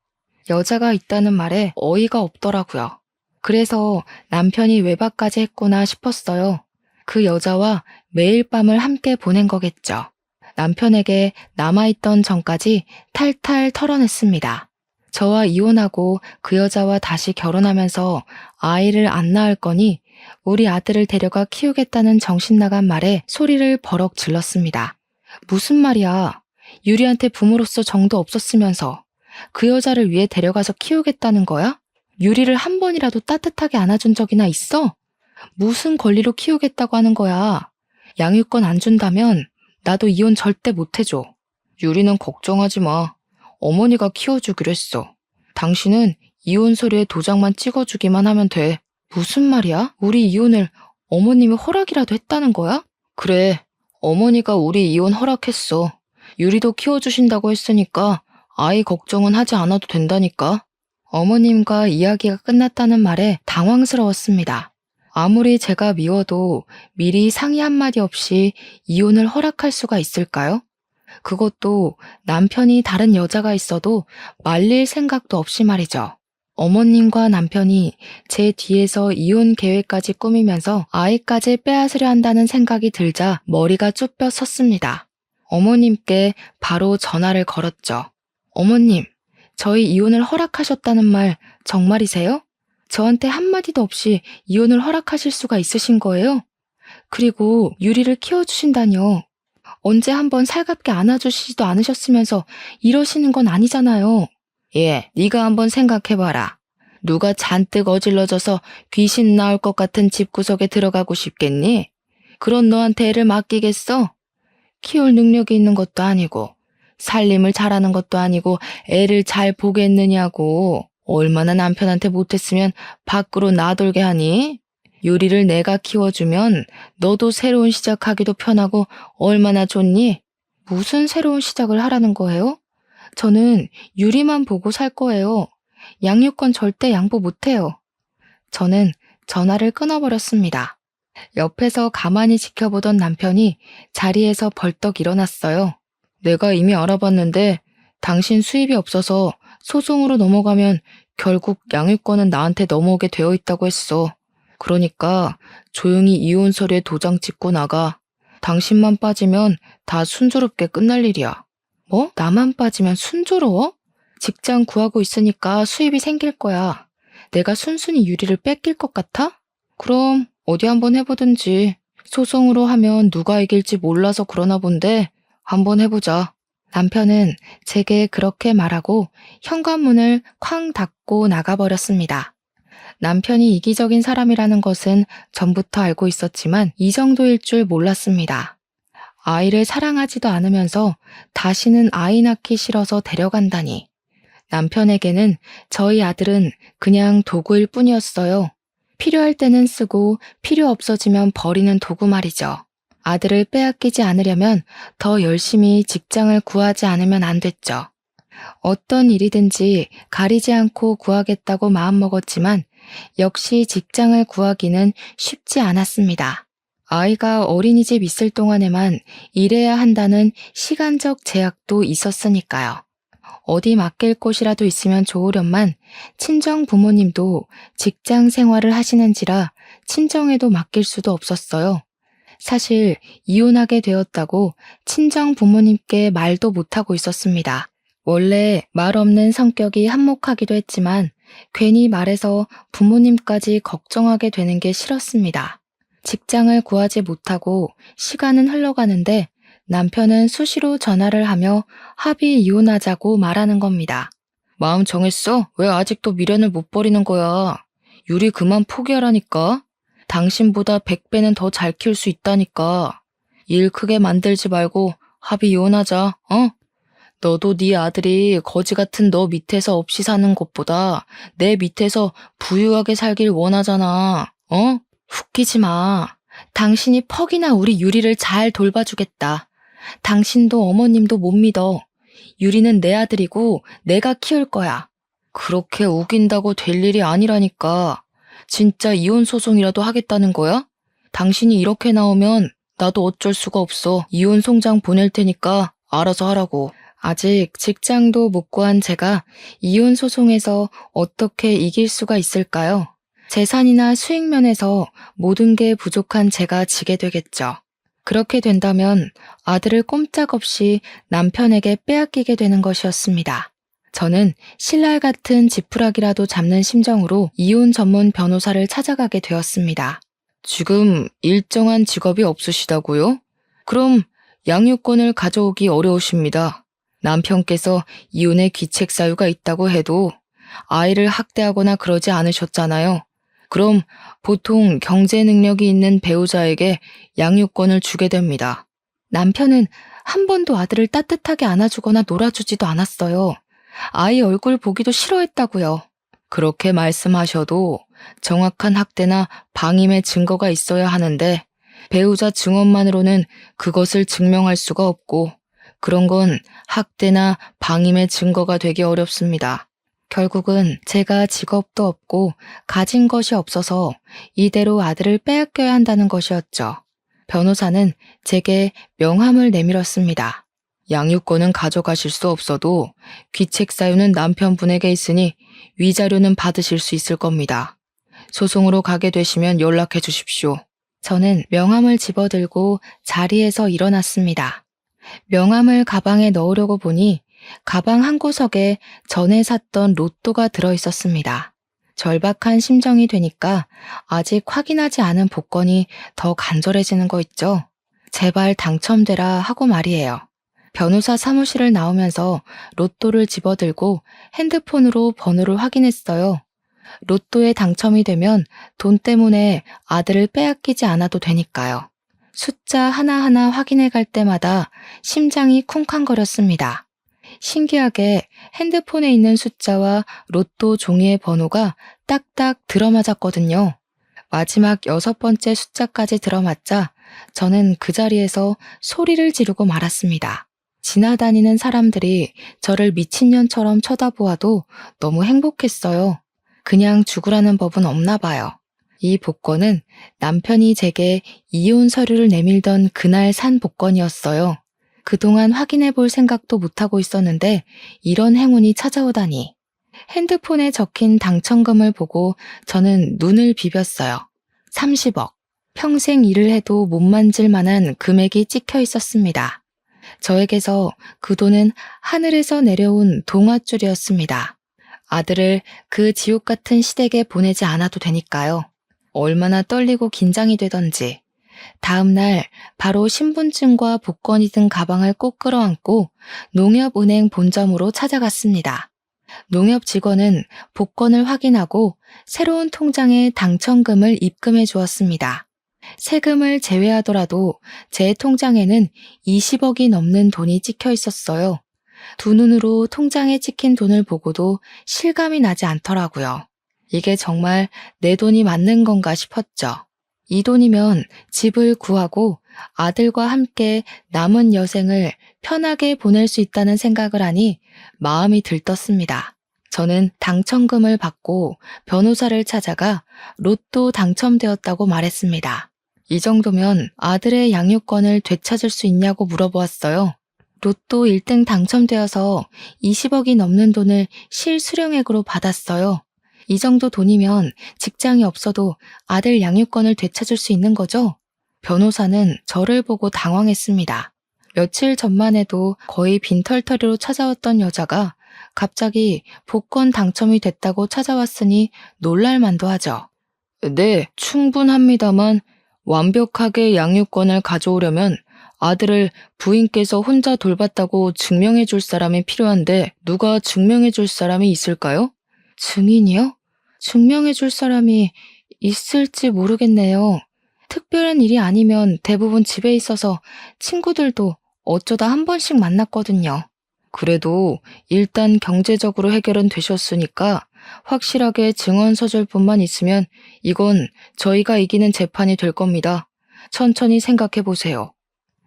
여자가 있다는 말에 어이가 없더라고요. 그래서 남편이 외박까지 했구나 싶었어요. 그 여자와 매일 밤을 함께 보낸 거겠죠. 남편에게 남아있던 정까지 탈탈 털어냈습니다. 저와 이혼하고 그 여자와 다시 결혼하면서 아이를 안 낳을 거니 우리 아들을 데려가 키우겠다는 정신나간 말에 소리를 버럭 질렀습니다. 무슨 말이야? 유리한테 부모로서 정도 없었으면서 그 여자를 위해 데려가서 키우겠다는 거야? 유리를 한 번이라도 따뜻하게 안아준 적이나 있어? 무슨 권리로 키우겠다고 하는 거야? 양육권 안 준다면 나도 이혼 절대 못 해줘. 유리는 걱정하지 마. 어머니가 키워주기로 했어. 당신은 이혼 서류에 도장만 찍어주기만 하면 돼. 무슨 말이야? 우리 이혼을 어머님이 허락이라도 했다는 거야? 그래, 어머니가 우리 이혼 허락했어. 유리도 키워주신다고 했으니까 아이 걱정은 하지 않아도 된다니까. 어머님과 이야기가 끝났다는 말에 당황스러웠습니다. 아무리 제가 미워도 미리 상의 한마디 없이 이혼을 허락할 수가 있을까요? 그것도 남편이 다른 여자가 있어도 말릴 생각도 없이 말이죠. 어머님과 남편이 제 뒤에서 이혼 계획까지 꾸미면서 아이까지 빼앗으려 한다는 생각이 들자 머리가 쭈뼛 섰습니다. 어머님께 바로 전화를 걸었죠. 어머님, 저희 이혼을 허락하셨다는 말 정말이세요? 저한테 한마디도 없이 이혼을 허락하실 수가 있으신 거예요? 그리고 유리를 키워주신다뇨. 언제 한번 살갑게 안아주시지도 않으셨으면서 이러시는 건 아니잖아요. 예, 네가 한번 생각해봐라. 누가 잔뜩 어질러져서 귀신 나올 것 같은 집구석에 들어가고 싶겠니? 그런 너한테 애를 맡기겠어? 키울 능력이 있는 것도 아니고 살림을 잘하는 것도 아니고 애를 잘 보겠느냐고. 얼마나 남편한테 못했으면 밖으로 나돌게 하니? 유리를 내가 키워주면 너도 새로운 시작하기도 편하고 얼마나 좋니? 무슨 새로운 시작을 하라는 거예요? 저는 유리만 보고 살 거예요. 양육권 절대 양보 못해요. 저는 전화를 끊어버렸습니다. 옆에서 가만히 지켜보던 남편이 자리에서 벌떡 일어났어요. 내가 이미 알아봤는데 당신 수입이 없어서 소송으로 넘어가면 결국 양육권은 나한테 넘어오게 되어 있다고 했어. 그러니까 조용히 이혼 서류에 도장 찍고 나가. 당신만 빠지면 다 순조롭게 끝날 일이야. 뭐? 나만 빠지면 순조로워? 직장 구하고 있으니까 수입이 생길 거야. 내가 순순히 유리를 뺏길 것 같아? 그럼 어디 한번 해보든지. 소송으로 하면 누가 이길지 몰라서 그러나 본데 한번 해보자. 남편은 제게 그렇게 말하고 현관문을 쾅 닫고 나가버렸습니다. 남편이 이기적인 사람이라는 것은 전부터 알고 있었지만 이 정도일 줄 몰랐습니다. 아이를 사랑하지도 않으면서 다시는 아이 낳기 싫어서 데려간다니. 남편에게는 저희 아들은 그냥 도구일 뿐이었어요. 필요할 때는 쓰고 필요 없어지면 버리는 도구 말이죠. 아들을 빼앗기지 않으려면 더 열심히 직장을 구하지 않으면 안 됐죠. 어떤 일이든지 가리지 않고 구하겠다고 마음먹었지만 역시 직장을 구하기는 쉽지 않았습니다. 아이가 어린이집 있을 동안에만 일해야 한다는 시간적 제약도 있었으니까요. 어디 맡길 곳이라도 있으면 좋으련만 친정 부모님도 직장 생활을 하시는지라 친정에도 맡길 수도 없었어요. 사실 이혼하게 되었다고 친정 부모님께 말도 못하고 있었습니다. 원래 말 없는 성격이 한몫하기도 했지만 괜히 말해서 부모님까지 걱정하게 되는 게 싫었습니다. 직장을 구하지 못하고 시간은 흘러가는데 남편은 수시로 전화를 하며 합의 이혼하자고 말하는 겁니다. 마음 정했어? 왜 아직도 미련을 못 버리는 거야? 유리 그만 포기하라니까. 당신보다 100배는 더 잘 키울 수 있다니까. 일 크게 만들지 말고 합의 이혼하자, 어? 너도 네 아들이 거지 같은 너 밑에서 없이 사는 것보다 내 밑에서 부유하게 살길 원하잖아, 어? 웃기지 마. 당신이 퍽이나 우리 유리를 잘 돌봐주겠다. 당신도 어머님도 못 믿어. 유리는 내 아들이고 내가 키울 거야. 그렇게 우긴다고 될 일이 아니라니까. 진짜 이혼 소송이라도 하겠다는 거야? 당신이 이렇게 나오면 나도 어쩔 수가 없어. 이혼 송장 보낼 테니까 알아서 하라고. 아직 직장도 못 구한 제가 이혼 소송에서 어떻게 이길 수가 있을까요? 재산이나 수익 면에서 모든 게 부족한 제가 지게 되겠죠. 그렇게 된다면 아들을 꼼짝없이 남편에게 빼앗기게 되는 것이었습니다. 저는 신랄 같은 지푸라기라도 잡는 심정으로 이혼 전문 변호사를 찾아가게 되었습니다. 지금 일정한 직업이 없으시다고요? 그럼 양육권을 가져오기 어려우십니다. 남편께서 이혼의 귀책 사유가 있다고 해도 아이를 학대하거나 그러지 않으셨잖아요. 그럼 보통 경제 능력이 있는 배우자에게 양육권을 주게 됩니다. 남편은 한 번도 아들을 따뜻하게 안아주거나 놀아주지도 않았어요. 아이 얼굴 보기도 싫어했다고요. 그렇게 말씀하셔도 정확한 학대나 방임의 증거가 있어야 하는데 배우자 증언만으로는 그것을 증명할 수가 없고 그런 건 학대나 방임의 증거가 되기 어렵습니다. 결국은 제가 직업도 없고 가진 것이 없어서 이대로 아들을 빼앗겨야 한다는 것이었죠. 변호사는 제게 명함을 내밀었습니다. 양육권은 가져가실 수 없어도 귀책 사유는 남편분에게 있으니 위자료는 받으실 수 있을 겁니다. 소송으로 가게 되시면 연락해 주십시오. 저는 명함을 집어들고 자리에서 일어났습니다. 명함을 가방에 넣으려고 보니 가방 한 구석에 전에 샀던 로또가 들어있었습니다. 절박한 심정이 되니까 아직 확인하지 않은 복권이 더 간절해지는 거 있죠? 제발 당첨되라 하고 말이에요. 변호사 사무실을 나오면서 로또를 집어들고 핸드폰으로 번호를 확인했어요. 로또에 당첨이 되면 돈 때문에 아들을 빼앗기지 않아도 되니까요. 숫자 하나하나 확인해 갈 때마다 심장이 쿵쾅거렸습니다. 신기하게 핸드폰에 있는 숫자와 로또 종이의 번호가 딱딱 들어맞았거든요. 마지막 6번째 숫자까지 들어맞자 저는 그 자리에서 소리를 지르고 말았습니다. 지나다니는 사람들이 저를 미친년처럼 쳐다보아도 너무 행복했어요. 그냥 죽으라는 법은 없나 봐요. 이 복권은 남편이 제게 이혼 서류를 내밀던 그날 산 복권이었어요. 그동안 확인해 볼 생각도 못하고 있었는데 이런 행운이 찾아오다니. 핸드폰에 적힌 당첨금을 보고 저는 눈을 비볐어요. 30억. 평생 일을 해도 못 만질 만한 금액이 찍혀 있었습니다. 저에게서 그 돈은 하늘에서 내려온 동화줄이었습니다. 아들을 그 지옥 같은 시댁에 보내지 않아도 되니까요. 얼마나 떨리고 긴장이 되던지. 다음 날 바로 신분증과 복권이 든 가방을 꼭 끌어안고 농협은행 본점으로 찾아갔습니다. 농협 직원은 복권을 확인하고 새로운 통장에 당첨금을 입금해 주었습니다. 세금을 제외하더라도 제 통장에는 20억이 넘는 돈이 찍혀 있었어요. 두 눈으로 통장에 찍힌 돈을 보고도 실감이 나지 않더라고요. 이게 정말 내 돈이 맞는 건가 싶었죠. 이 돈이면 집을 구하고 아들과 함께 남은 여생을 편하게 보낼 수 있다는 생각을 하니 마음이 들떴습니다. 저는 당첨금을 받고 변호사를 찾아가 로또 당첨되었다고 말했습니다. 이 정도면 아들의 양육권을 되찾을 수 있냐고 물어보았어요. 로또 1등 당첨되어서 20억이 넘는 돈을 실수령액으로 받았어요. 이 정도 돈이면 직장이 없어도 아들 양육권을 되찾을 수 있는 거죠? 변호사는 저를 보고 당황했습니다. 며칠 전만 해도 거의 빈털터리로 찾아왔던 여자가 갑자기 복권 당첨이 됐다고 찾아왔으니 놀랄만도 하죠. 네, 충분합니다만 완벽하게 양육권을 가져오려면 아들을 부인께서 혼자 돌봤다고 증명해 줄 사람이 필요한데 누가 증명해 줄 사람이 있을까요? 증인이요? 증명해 줄 사람이 있을지 모르겠네요. 특별한 일이 아니면 대부분 집에 있어서 친구들도 어쩌다 한 번씩 만났거든요. 그래도 일단 경제적으로 해결은 되셨으니까 확실하게 증언 서술뿐만 있으면 이건 저희가 이기는 재판이 될 겁니다. 천천히 생각해 보세요.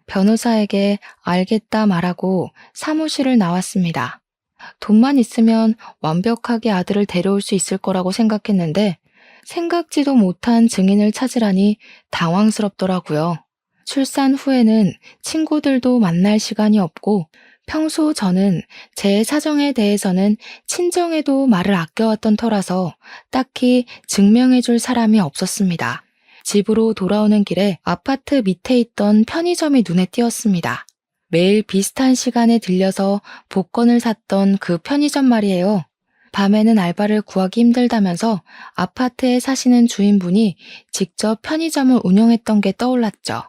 변호사에게 알겠다 말하고 사무실을 나왔습니다. 돈만 있으면 완벽하게 아들을 데려올 수 있을 거라고 생각했는데 생각지도 못한 증인을 찾으라니 당황스럽더라고요. 출산 후에는 친구들도 만날 시간이 없고 평소 저는 제 사정에 대해서는 친정에도 말을 아껴왔던 터라서 딱히 증명해줄 사람이 없었습니다. 집으로 돌아오는 길에 아파트 밑에 있던 편의점이 눈에 띄었습니다. 매일 비슷한 시간에 들려서 복권을 샀던 그 편의점 말이에요. 밤에는 알바를 구하기 힘들다면서 아파트에 사시는 주인분이 직접 편의점을 운영했던 게 떠올랐죠.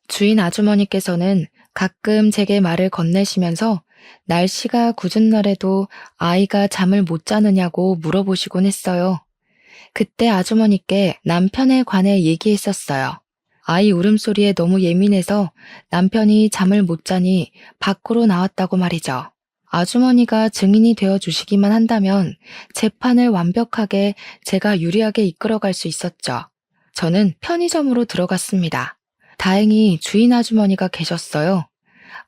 주인 아주머니께서는 가끔 제게 말을 건네시면서 날씨가 궂은 날에도 아이가 잠을 못 자느냐고 물어보시곤 했어요. 그때 아주머니께 남편에 관해 얘기했었어요. 아이 울음소리에 너무 예민해서 남편이 잠을 못 자니 밖으로 나왔다고 말이죠. 아주머니가 증인이 되어 주시기만 한다면 재판을 완벽하게 제가 유리하게 이끌어갈 수 있었죠. 저는 편의점으로 들어갔습니다. 다행히 주인 아주머니가 계셨어요.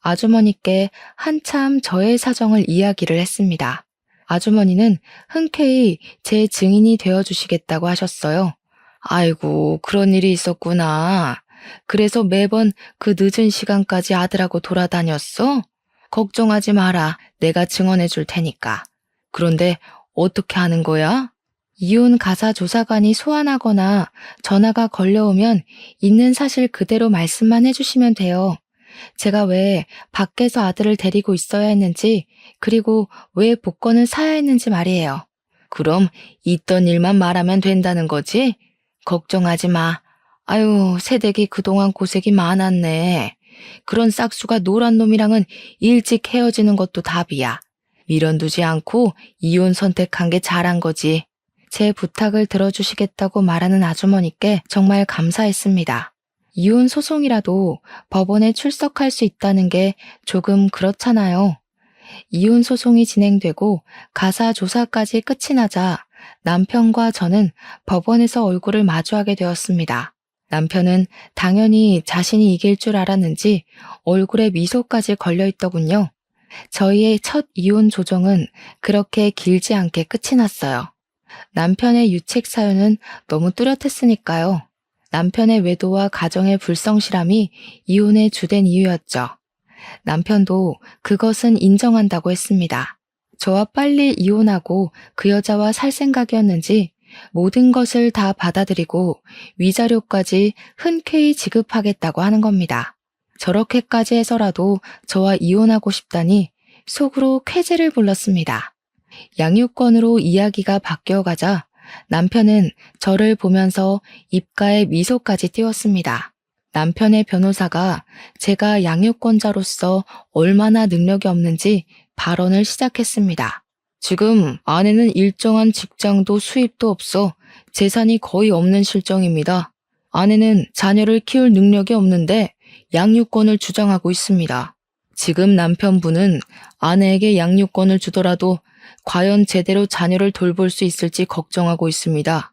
아주머니께 한참 저의 사정을 이야기를 했습니다. 아주머니는 흔쾌히 제 증인이 되어주시겠다고 하셨어요. 아이고, 그런 일이 있었구나. 그래서 매번 그 늦은 시간까지 아들하고 돌아다녔어? 걱정하지 마라. 내가 증언해 줄 테니까. 그런데 어떻게 하는 거야? 이혼 가사 조사관이 소환하거나 전화가 걸려오면 있는 사실 그대로 말씀만 해주시면 돼요. 제가 왜 밖에서 아들을 데리고 있어야 했는지, 그리고 왜 복권을 사야 했는지 말이에요. 그럼 있던 일만 말하면 된다는 거지? 걱정하지 마. 아유, 새댁이 그동안 고생이 많았네. 그런 싹수가 노란 놈이랑은 일찍 헤어지는 것도 답이야. 미련두지 않고 이혼 선택한 게 잘한 거지. 제 부탁을 들어주시겠다고 말하는 아주머니께 정말 감사했습니다. 이혼 소송이라도 법원에 출석할 수 있다는 게 조금 그렇잖아요. 이혼 소송이 진행되고 가사 조사까지 끝이 나자 남편과 저는 법원에서 얼굴을 마주하게 되었습니다. 남편은 당연히 자신이 이길 줄 알았는지 얼굴에 미소까지 걸려 있더군요. 저희의 첫 이혼 조정은 그렇게 길지 않게 끝이 났어요. 남편의 유책 사유는 너무 뚜렷했으니까요. 남편의 외도와 가정의 불성실함이 이혼의 주된 이유였죠. 남편도 그것은 인정한다고 했습니다. 저와 빨리 이혼하고 그 여자와 살 생각이었는지 모든 것을 다 받아들이고 위자료까지 흔쾌히 지급하겠다고 하는 겁니다. 저렇게까지 해서라도 저와 이혼하고 싶다니 속으로 쾌재를 불렀습니다. 양육권으로 이야기가 바뀌어가자 남편은 저를 보면서 입가에 미소까지 띄웠습니다. 남편의 변호사가 제가 양육권자로서 얼마나 능력이 없는지 발언을 시작했습니다. 지금 아내는 일정한 직장도 수입도 없어 재산이 거의 없는 실정입니다. 아내는 자녀를 키울 능력이 없는데 양육권을 주장하고 있습니다. 지금 남편분은 아내에게 양육권을 주더라도 과연 제대로 자녀를 돌볼 수 있을지 걱정하고 있습니다.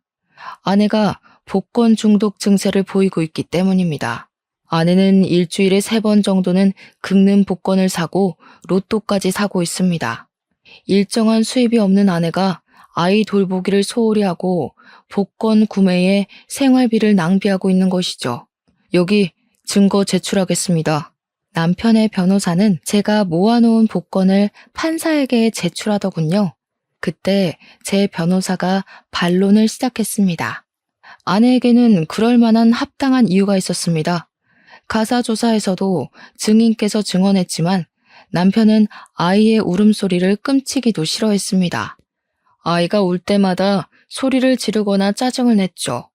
아내가 복권 중독 증세를 보이고 있기 때문입니다. 아내는 일주일에 3번 정도는 긁는 복권을 사고 로또까지 사고 있습니다. 일정한 수입이 없는 아내가 아이 돌보기를 소홀히 하고 복권 구매에 생활비를 낭비하고 있는 것이죠. 여기 증거 제출하겠습니다. 남편의 변호사는 제가 모아놓은 복권을 판사에게 제출하더군요. 그때 제 변호사가 반론을 시작했습니다. 아내에게는 그럴 만한 합당한 이유가 있었습니다. 가사조사에서도 증인께서 증언했지만 남편은 아이의 울음소리를 끔찍이도 싫어했습니다. 아이가 울 때마다 소리를 지르거나 짜증을 냈죠.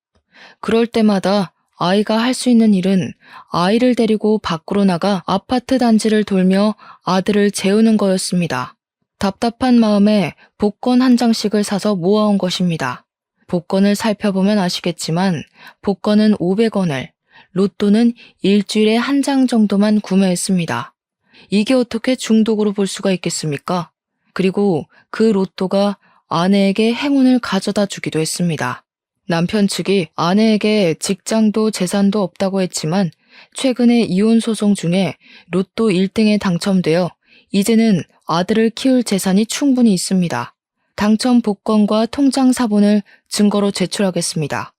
그럴 때마다 아이가 할 수 있는 일은 아이를 데리고 밖으로 나가 아파트 단지를 돌며 아들을 재우는 거였습니다. 답답한 마음에 복권 한 장씩을 사서 모아온 것입니다. 복권을 살펴보면 아시겠지만 복권은 500원을, 로또는 일주일에 한 장 정도만 구매했습니다. 이게 어떻게 중독으로 볼 수가 있겠습니까? 그리고 그 로또가 아내에게 행운을 가져다 주기도 했습니다. 남편 측이 아내에게 직장도 재산도 없다고 했지만 최근에 이혼 소송 중에 로또 1등에 당첨되어 이제는 아들을 키울 재산이 충분히 있습니다. 당첨 복권과 통장 사본을 증거로 제출하겠습니다.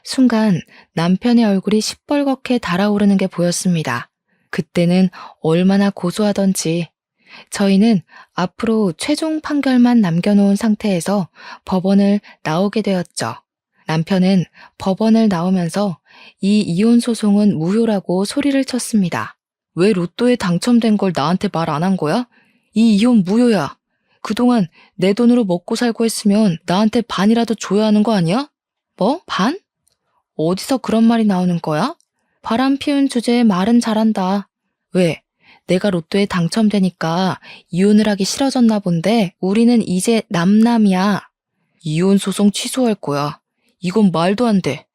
순간 남편의 얼굴이 시뻘겋게 달아오르는 게 보였습니다. 그때는 얼마나 고소하던지 저희는 앞으로 최종 판결만 남겨놓은 상태에서 법원을 나오게 되었죠. 남편은 법원을 나오면서 이 이혼 소송은 무효라고 소리를 쳤습니다. 왜 로또에 당첨된 걸 나한테 말 안 한 거야? 이 이혼 무효야. 그동안 내 돈으로 먹고 살고 했으면 나한테 반이라도 줘야 하는 거 아니야? 뭐? 반? 어디서 그런 말이 나오는 거야? 바람 피운 주제에 말은 잘한다. 왜? 내가 로또에 당첨되니까 이혼을 하기 싫어졌나 본데 우리는 이제 남남이야. 이혼 소송 취소할 거야. 이건 말도 안 돼.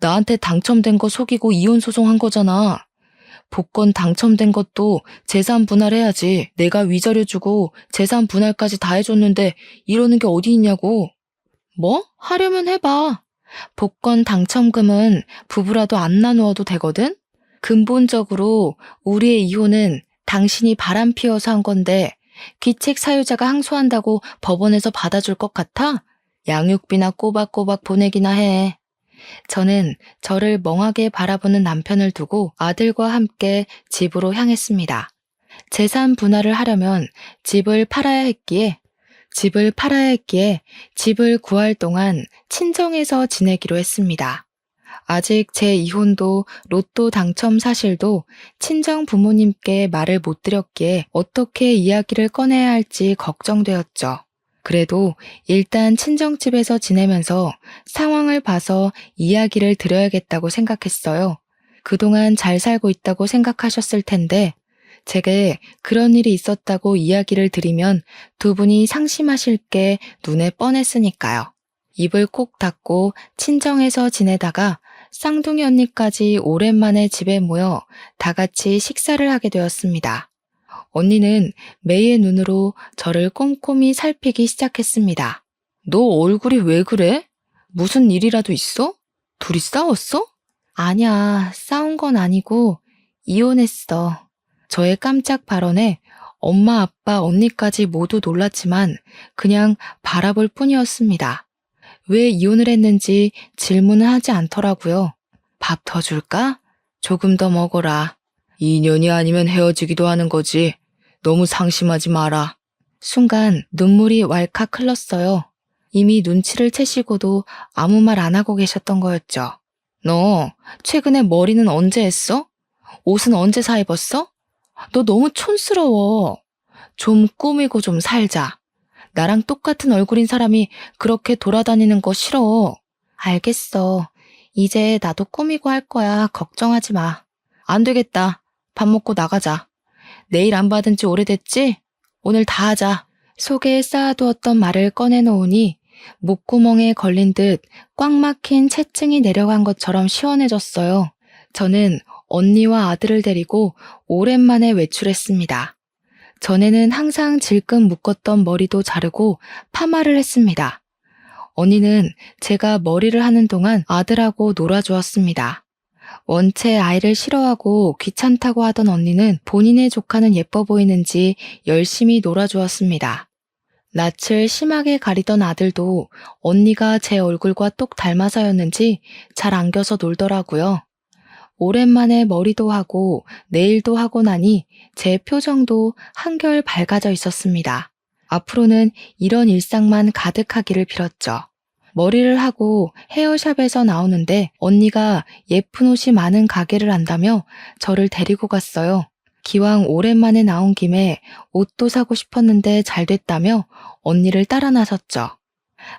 나한테 당첨된 거 속이고 이혼 소송한 거잖아. 복권 당첨된 것도 재산 분할해야지. 내가 위자료 주고 재산 분할까지 다 해줬는데 이러는 게 어디 있냐고. 뭐? 하려면 해봐. 복권 당첨금은 부부라도 안 나누어도 되거든? 근본적으로 우리의 이혼은 당신이 바람 피워서 한 건데 귀책 사유자가 항소한다고 법원에서 받아줄 것 같아? 양육비나 꼬박꼬박 보내기나 해. 저는 저를 멍하게 바라보는 남편을 두고 아들과 함께 집으로 향했습니다. 재산 분할을 하려면 집을 팔아야 했기에 집을 구할 동안 친정에서 지내기로 했습니다. 아직 제 이혼도 로또 당첨 사실도 친정 부모님께 말을 못 드렸기에 어떻게 이야기를 꺼내야 할지 걱정되었죠. 그래도 일단 친정집에서 지내면서 상황을 봐서 이야기를 드려야겠다고 생각했어요. 그동안 잘 살고 있다고 생각하셨을 텐데 제게 그런 일이 있었다고 이야기를 드리면 두 분이 상심하실 게 눈에 뻔했으니까요. 입을 꼭 닫고 친정에서 지내다가 쌍둥이 언니까지 오랜만에 집에 모여 다 같이 식사를 하게 되었습니다. 언니는 매의 눈으로 저를 꼼꼼히 살피기 시작했습니다. 너 얼굴이 왜 그래? 무슨 일이라도 있어? 둘이 싸웠어? 아니야, 싸운 건 아니고 이혼했어. 저의 깜짝 발언에 엄마, 아빠, 언니까지 모두 놀랐지만 그냥 바라볼 뿐이었습니다. 왜 이혼을 했는지 질문을 하지 않더라고요. 밥 더 줄까? 조금 더 먹어라. 2년이 아니면 헤어지기도 하는 거지. 너무 상심하지 마라. 순간 눈물이 왈칵 흘렀어요. 이미 눈치를 채시고도 아무 말 안 하고 계셨던 거였죠. 너 최근에 머리는 언제 했어? 옷은 언제 사 입었어? 너 너무 촌스러워. 좀 꾸미고 좀 살자. 나랑 똑같은 얼굴인 사람이 그렇게 돌아다니는 거 싫어. 알겠어. 이제 나도 꾸미고 할 거야. 걱정하지 마. 안 되겠다. 밥 먹고 나가자. 내일 안 받은 지 오래됐지? 오늘 다 하자. 속에 쌓아두었던 말을 꺼내놓으니 목구멍에 걸린 듯 꽉 막힌 체증이 내려간 것처럼 시원해졌어요. 저는 언니와 아들을 데리고 오랜만에 외출했습니다. 전에는 항상 질끈 묶었던 머리도 자르고 파마를 했습니다. 언니는 제가 머리를 하는 동안 아들하고 놀아주었습니다. 원체 아이를 싫어하고 귀찮다고 하던 언니는 본인의 조카는 예뻐 보이는지 열심히 놀아주었습니다. 낯을 심하게 가리던 아들도 언니가 제 얼굴과 똑 닮아서였는지 잘 안겨서 놀더라고요. 오랜만에 머리도 하고 네일도 하고 나니 제 표정도 한결 밝아져 있었습니다. 앞으로는 이런 일상만 가득하기를 빌었죠. 머리를 하고 헤어샵에서 나오는데 언니가 예쁜 옷이 많은 가게를 안다며 저를 데리고 갔어요. 기왕 오랜만에 나온 김에 옷도 사고 싶었는데 잘 됐다며 언니를 따라 나섰죠.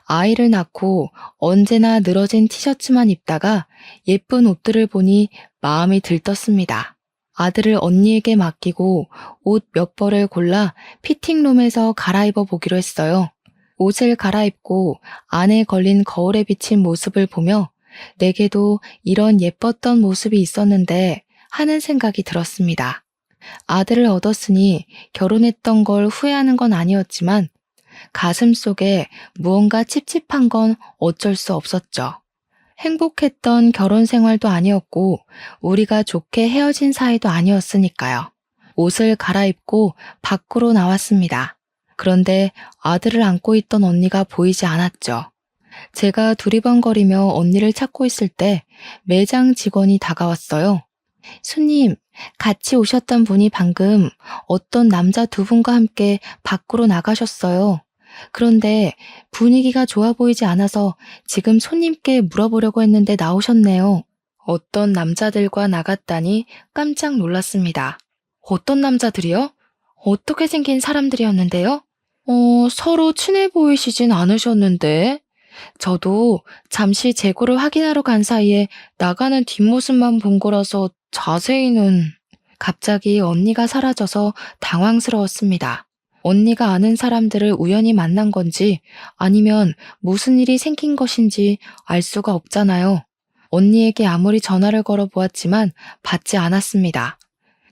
아이를 낳고 언제나 늘어진 티셔츠만 입다가 예쁜 옷들을 보니 마음이 들떴습니다. 아들을 언니에게 맡기고 옷 몇 벌을 골라 피팅룸에서 갈아입어 보기로 했어요. 옷을 갈아입고 안에 걸린 거울에 비친 모습을 보며 내게도 이런 예뻤던 모습이 있었는데 하는 생각이 들었습니다. 아들을 얻었으니 결혼했던 걸 후회하는 건 아니었지만 가슴 속에 무언가 찝찝한 건 어쩔 수 없었죠. 행복했던 결혼 생활도 아니었고 우리가 좋게 헤어진 사이도 아니었으니까요. 옷을 갈아입고 밖으로 나왔습니다. 그런데 아들을 안고 있던 언니가 보이지 않았죠. 제가 두리번거리며 언니를 찾고 있을 때 매장 직원이 다가왔어요. 손님, 같이 오셨던 분이 방금 어떤 남자 두 분과 함께 밖으로 나가셨어요. 그런데 분위기가 좋아 보이지 않아서 지금 손님께 물어보려고 했는데 나오셨네요. 어떤 남자들과 나갔다니 깜짝 놀랐습니다. 어떤 남자들이요? 어떻게 생긴 사람들이었는데요? 서로 친해 보이시진 않으셨는데. 저도 잠시 재고를 확인하러 간 사이에 나가는 뒷모습만 본 거라서 자세히는. 갑자기 언니가 사라져서 당황스러웠습니다. 언니가 아는 사람들을 우연히 만난 건지 아니면 무슨 일이 생긴 것인지 알 수가 없잖아요. 언니에게 아무리 전화를 걸어 보았지만 받지 않았습니다.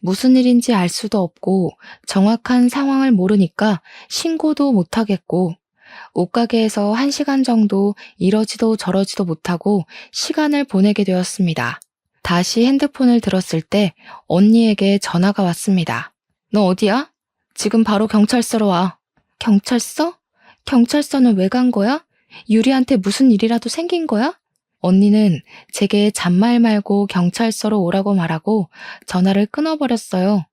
무슨 일인지 알 수도 없고 정확한 상황을 모르니까 신고도 못하겠고 옷가게에서 1시간 정도 이러지도 저러지도 못하고 시간을 보내게 되었습니다. 다시 핸드폰을 들었을 때 언니에게 전화가 왔습니다. 너 어디야? 지금 바로 경찰서로 와. 경찰서? 경찰서는 왜 간 거야? 유리한테 무슨 일이라도 생긴 거야? 언니는 제게 잔말 말고 경찰서로 오라고 말하고 전화를 끊어버렸어요.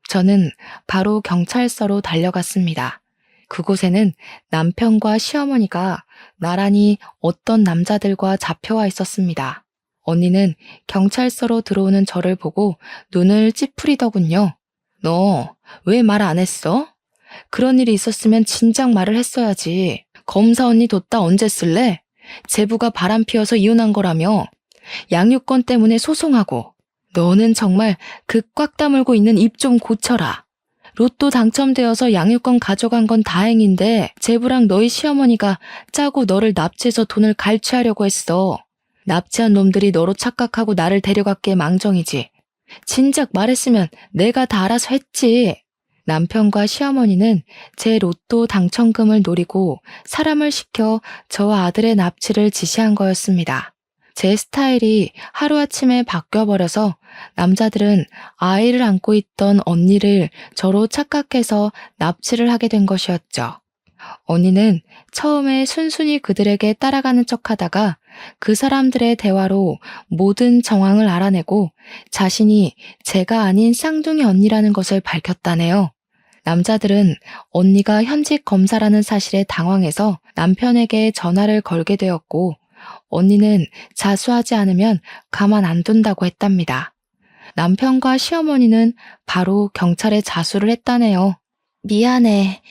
저는 바로 경찰서로 달려갔습니다. 그곳에는 남편과 시어머니가 나란히 어떤 남자들과 잡혀와 있었습니다. 언니는 경찰서로 들어오는 저를 보고 눈을 찌푸리더군요. 너 왜 말 안 했어? 그런 일이 있었으면 진작 말을 했어야지. 검사 언니 뒀다 언제 쓸래? 제부가 바람 피워서 이혼한 거라며. 양육권 때문에 소송하고. 너는 정말 그 꽉 다물고 있는 입 좀 고쳐라. 로또 당첨되어서 양육권 가져간 건 다행인데 제부랑 너희 시어머니가 짜고 너를 납치해서 돈을 갈취하려고 했어. 납치한 놈들이 너로 착각하고 나를 데려갔기에 망정이지. 진작 말했으면 내가 다 알아서 했지. 남편과 시어머니는 제 로또 당첨금을 노리고 사람을 시켜 저와 아들의 납치를 지시한 거였습니다. 제 스타일이 하루아침에 바뀌어버려서 남자들은 아이를 안고 있던 언니를 저로 착각해서 납치를 하게 된 것이었죠. 언니는 처음에 순순히 그들에게 따라가는 척하다가 그 사람들의 대화로 모든 정황을 알아내고 자신이 제가 아닌 쌍둥이 언니라는 것을 밝혔다네요. 남자들은 언니가 현직 검사라는 사실에 당황해서 남편에게 전화를 걸게 되었고 언니는 자수하지 않으면 가만 안 둔다고 했답니다. 남편과 시어머니는 바로 경찰에 자수를 했다네요. 미안해.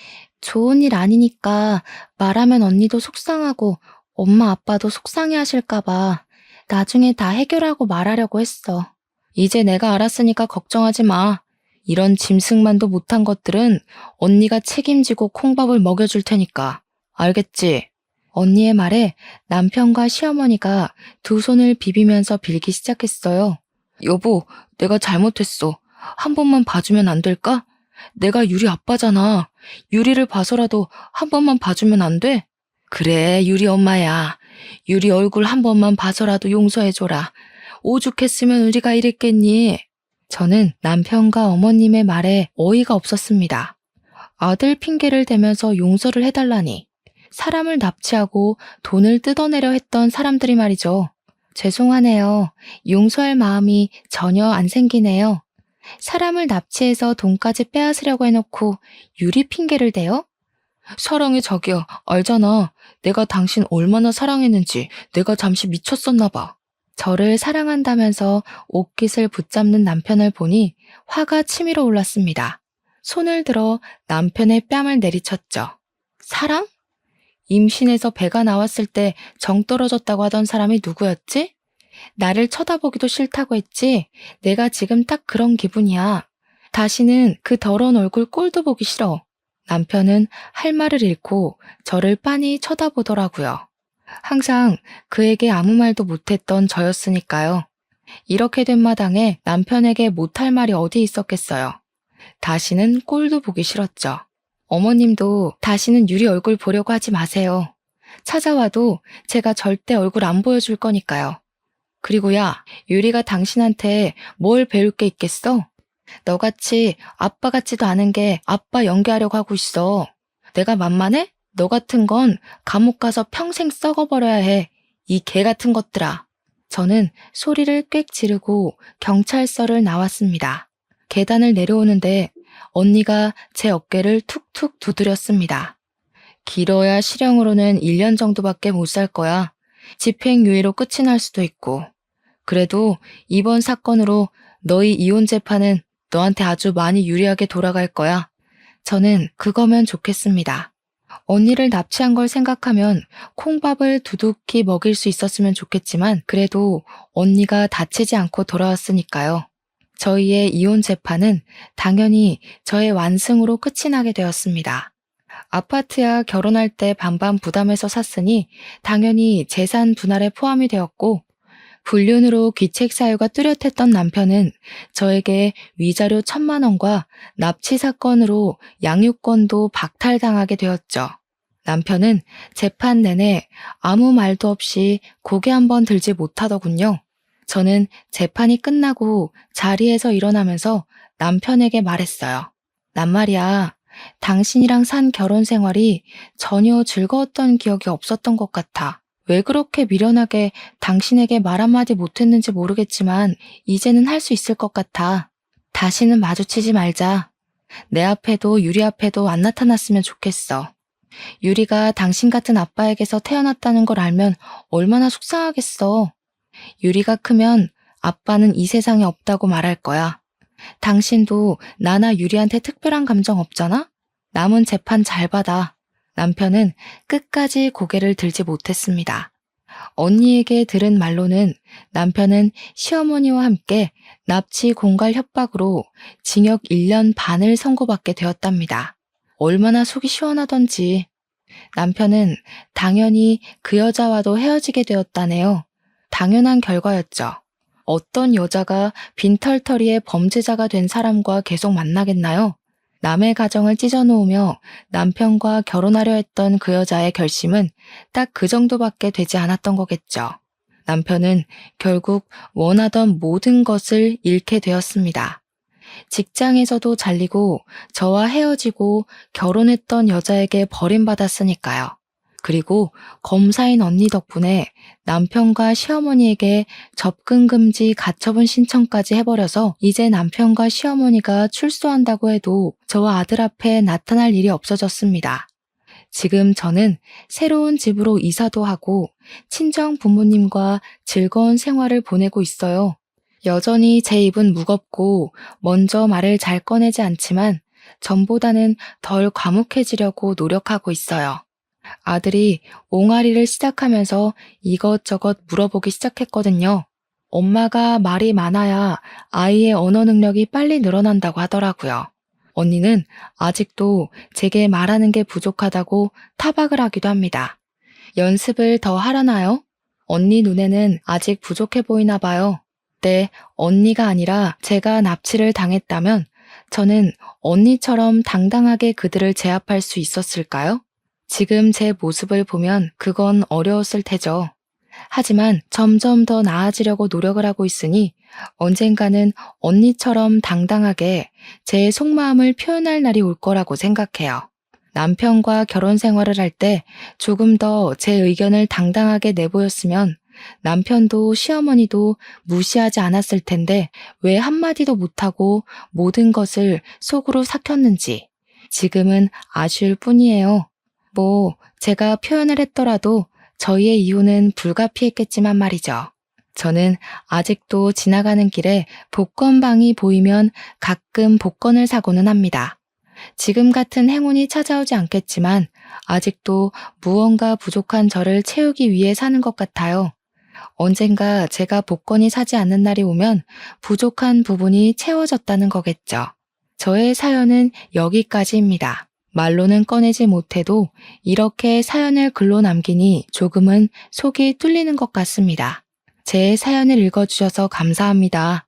좋은 일 아니니까 말하면 언니도 속상하고 엄마 아빠도 속상해 하실까봐 나중에 다 해결하고 말하려고 했어. 이제 내가 알았으니까 걱정하지 마. 이런 짐승만도 못한 것들은 언니가 책임지고 콩밥을 먹여줄 테니까. 알겠지? 언니의 말에 남편과 시어머니가 두 손을 비비면서 빌기 시작했어요. 여보, 내가 잘못했어. 한 번만 봐주면 안 될까? 내가 유리 아빠잖아. 유리를 봐서라도 한 번만 봐주면 안 돼? 그래, 유리 엄마야. 유리 얼굴 한 번만 봐서라도 용서해줘라. 오죽했으면 우리가 이랬겠니? 저는 남편과 어머님의 말에 어이가 없었습니다. 아들 핑계를 대면서 용서를 해달라니. 사람을 납치하고 돈을 뜯어내려 했던 사람들이 말이죠. 죄송하네요. 용서할 마음이 전혀 안 생기네요. 사람을 납치해서 돈까지 빼앗으려고 해놓고 유리 핑계를 대요? 사랑해 자기야. 알잖아. 내가 당신 얼마나 사랑했는지. 내가 잠시 미쳤었나 봐. 저를 사랑한다면서 옷깃을 붙잡는 남편을 보니 화가 치밀어 올랐습니다. 손을 들어 남편의 뺨을 내리쳤죠. 사랑? 임신해서 배가 나왔을 때 정 떨어졌다고 하던 사람이 누구였지? 나를 쳐다보기도 싫다고 했지? 내가 지금 딱 그런 기분이야. 다시는 그 더러운 얼굴 꼴도 보기 싫어. 남편은 할 말을 잃고 저를 빤히 쳐다보더라고요. 항상 그에게 아무 말도 못했던 저였으니까요. 이렇게 된 마당에 남편에게 못할 말이 어디 있었겠어요. 다시는 꼴도 보기 싫었죠. 어머님도 다시는 유리 얼굴 보려고 하지 마세요. 찾아와도 제가 절대 얼굴 안 보여줄 거니까요. 그리고 야, 유리가 당신한테 뭘 배울 게 있겠어? 너같이 아빠 같지도 않은 게 아빠 연기하려고 하고 있어. 내가 만만해? 너 같은 건 감옥 가서 평생 썩어버려야 해. 이 개 같은 것들아. 저는 소리를 꽥 지르고 경찰서를 나왔습니다. 계단을 내려오는데 언니가 제 어깨를 툭툭 두드렸습니다. 길어야 실형으로는 1년 정도밖에 못 살 거야. 집행유예로 끝이 날 수도 있고. 그래도 이번 사건으로 너희 이혼 재판은 너한테 아주 많이 유리하게 돌아갈 거야. 저는 그거면 좋겠습니다. 언니를 납치한 걸 생각하면 콩밥을 두둑히 먹일 수 있었으면 좋겠지만 그래도 언니가 다치지 않고 돌아왔으니까요. 저희의 이혼 재판은 당연히 저의 완승으로 끝이 나게 되었습니다. 아파트야 결혼할 때 반반 부담해서 샀으니 당연히 재산 분할에 포함이 되었고 불륜으로 귀책 사유가 뚜렷했던 남편은 저에게 위자료 1,000만 원과 납치 사건으로 양육권도 박탈당하게 되었죠. 남편은 재판 내내 아무 말도 없이 고개 한번 들지 못하더군요. 저는 재판이 끝나고 자리에서 일어나면서 남편에게 말했어요. 난 말이야, 당신이랑 산 결혼 생활이 전혀 즐거웠던 기억이 없었던 것 같아. 왜 그렇게 미련하게 당신에게 말 한마디 못했는지 모르겠지만 이제는 할 수 있을 것 같아. 다시는 마주치지 말자. 내 앞에도 유리 앞에도 안 나타났으면 좋겠어. 유리가 당신 같은 아빠에게서 태어났다는 걸 알면 얼마나 속상하겠어. 유리가 크면 아빠는 이 세상에 없다고 말할 거야. 당신도 나나 유리한테 특별한 감정 없잖아? 남은 재판 잘 받아. 남편은 끝까지 고개를 들지 못했습니다. 언니에게 들은 말로는 남편은 시어머니와 함께 납치 공갈 협박으로 징역 1년 반을 선고받게 되었답니다. 얼마나 속이 시원하던지. 남편은 당연히 그 여자와도 헤어지게 되었다네요. 당연한 결과였죠. 어떤 여자가 빈털터리의 범죄자가 된 사람과 계속 만나겠나요? 남의 가정을 찢어놓으며 남편과 결혼하려 했던 그 여자의 결심은 딱 그 정도밖에 되지 않았던 거겠죠. 남편은 결국 원하던 모든 것을 잃게 되었습니다. 직장에서도 잘리고 저와 헤어지고 결혼했던 여자에게 버림받았으니까요. 그리고 검사인 언니 덕분에 남편과 시어머니에게 접근 금지 가처분 신청까지 해버려서 이제 남편과 시어머니가 출소한다고 해도 저와 아들 앞에 나타날 일이 없어졌습니다. 지금 저는 새로운 집으로 이사도 하고 친정 부모님과 즐거운 생활을 보내고 있어요. 여전히 제 입은 무겁고 먼저 말을 잘 꺼내지 않지만 전보다는 덜 과묵해지려고 노력하고 있어요. 아들이 옹알이를 시작하면서 이것저것 물어보기 시작했거든요. 엄마가 말이 많아야 아이의 언어 능력이 빨리 늘어난다고 하더라고요. 언니는 아직도 제게 말하는 게 부족하다고 타박을 하기도 합니다. 연습을 더 하라나요? 언니 눈에는 아직 부족해 보이나 봐요. 네, 언니가 아니라 제가 납치를 당했다면 저는 언니처럼 당당하게 그들을 제압할 수 있었을까요? 지금 제 모습을 보면 그건 어려웠을 테죠. 하지만 점점 더 나아지려고 노력을 하고 있으니 언젠가는 언니처럼 당당하게 제 속마음을 표현할 날이 올 거라고 생각해요. 남편과 결혼 생활을 할 때 조금 더 제 의견을 당당하게 내보였으면 남편도 시어머니도 무시하지 않았을 텐데 왜 한마디도 못하고 모든 것을 속으로 삭혔는지 지금은 아쉬울 뿐이에요. 제가 표현을 했더라도 저희의 이혼은 불가피했겠지만 말이죠. 저는 아직도 지나가는 길에 복권방이 보이면 가끔 복권을 사고는 합니다. 지금 같은 행운이 찾아오지 않겠지만 아직도 무언가 부족한 저를 채우기 위해 사는 것 같아요. 언젠가 제가 복권이 사지 않는 날이 오면 부족한 부분이 채워졌다는 거겠죠. 저의 사연은 여기까지입니다. 말로는 꺼내지 못해도 이렇게 사연을 글로 남기니 조금은 속이 뚫리는 것 같습니다. 제 사연을 읽어주셔서 감사합니다.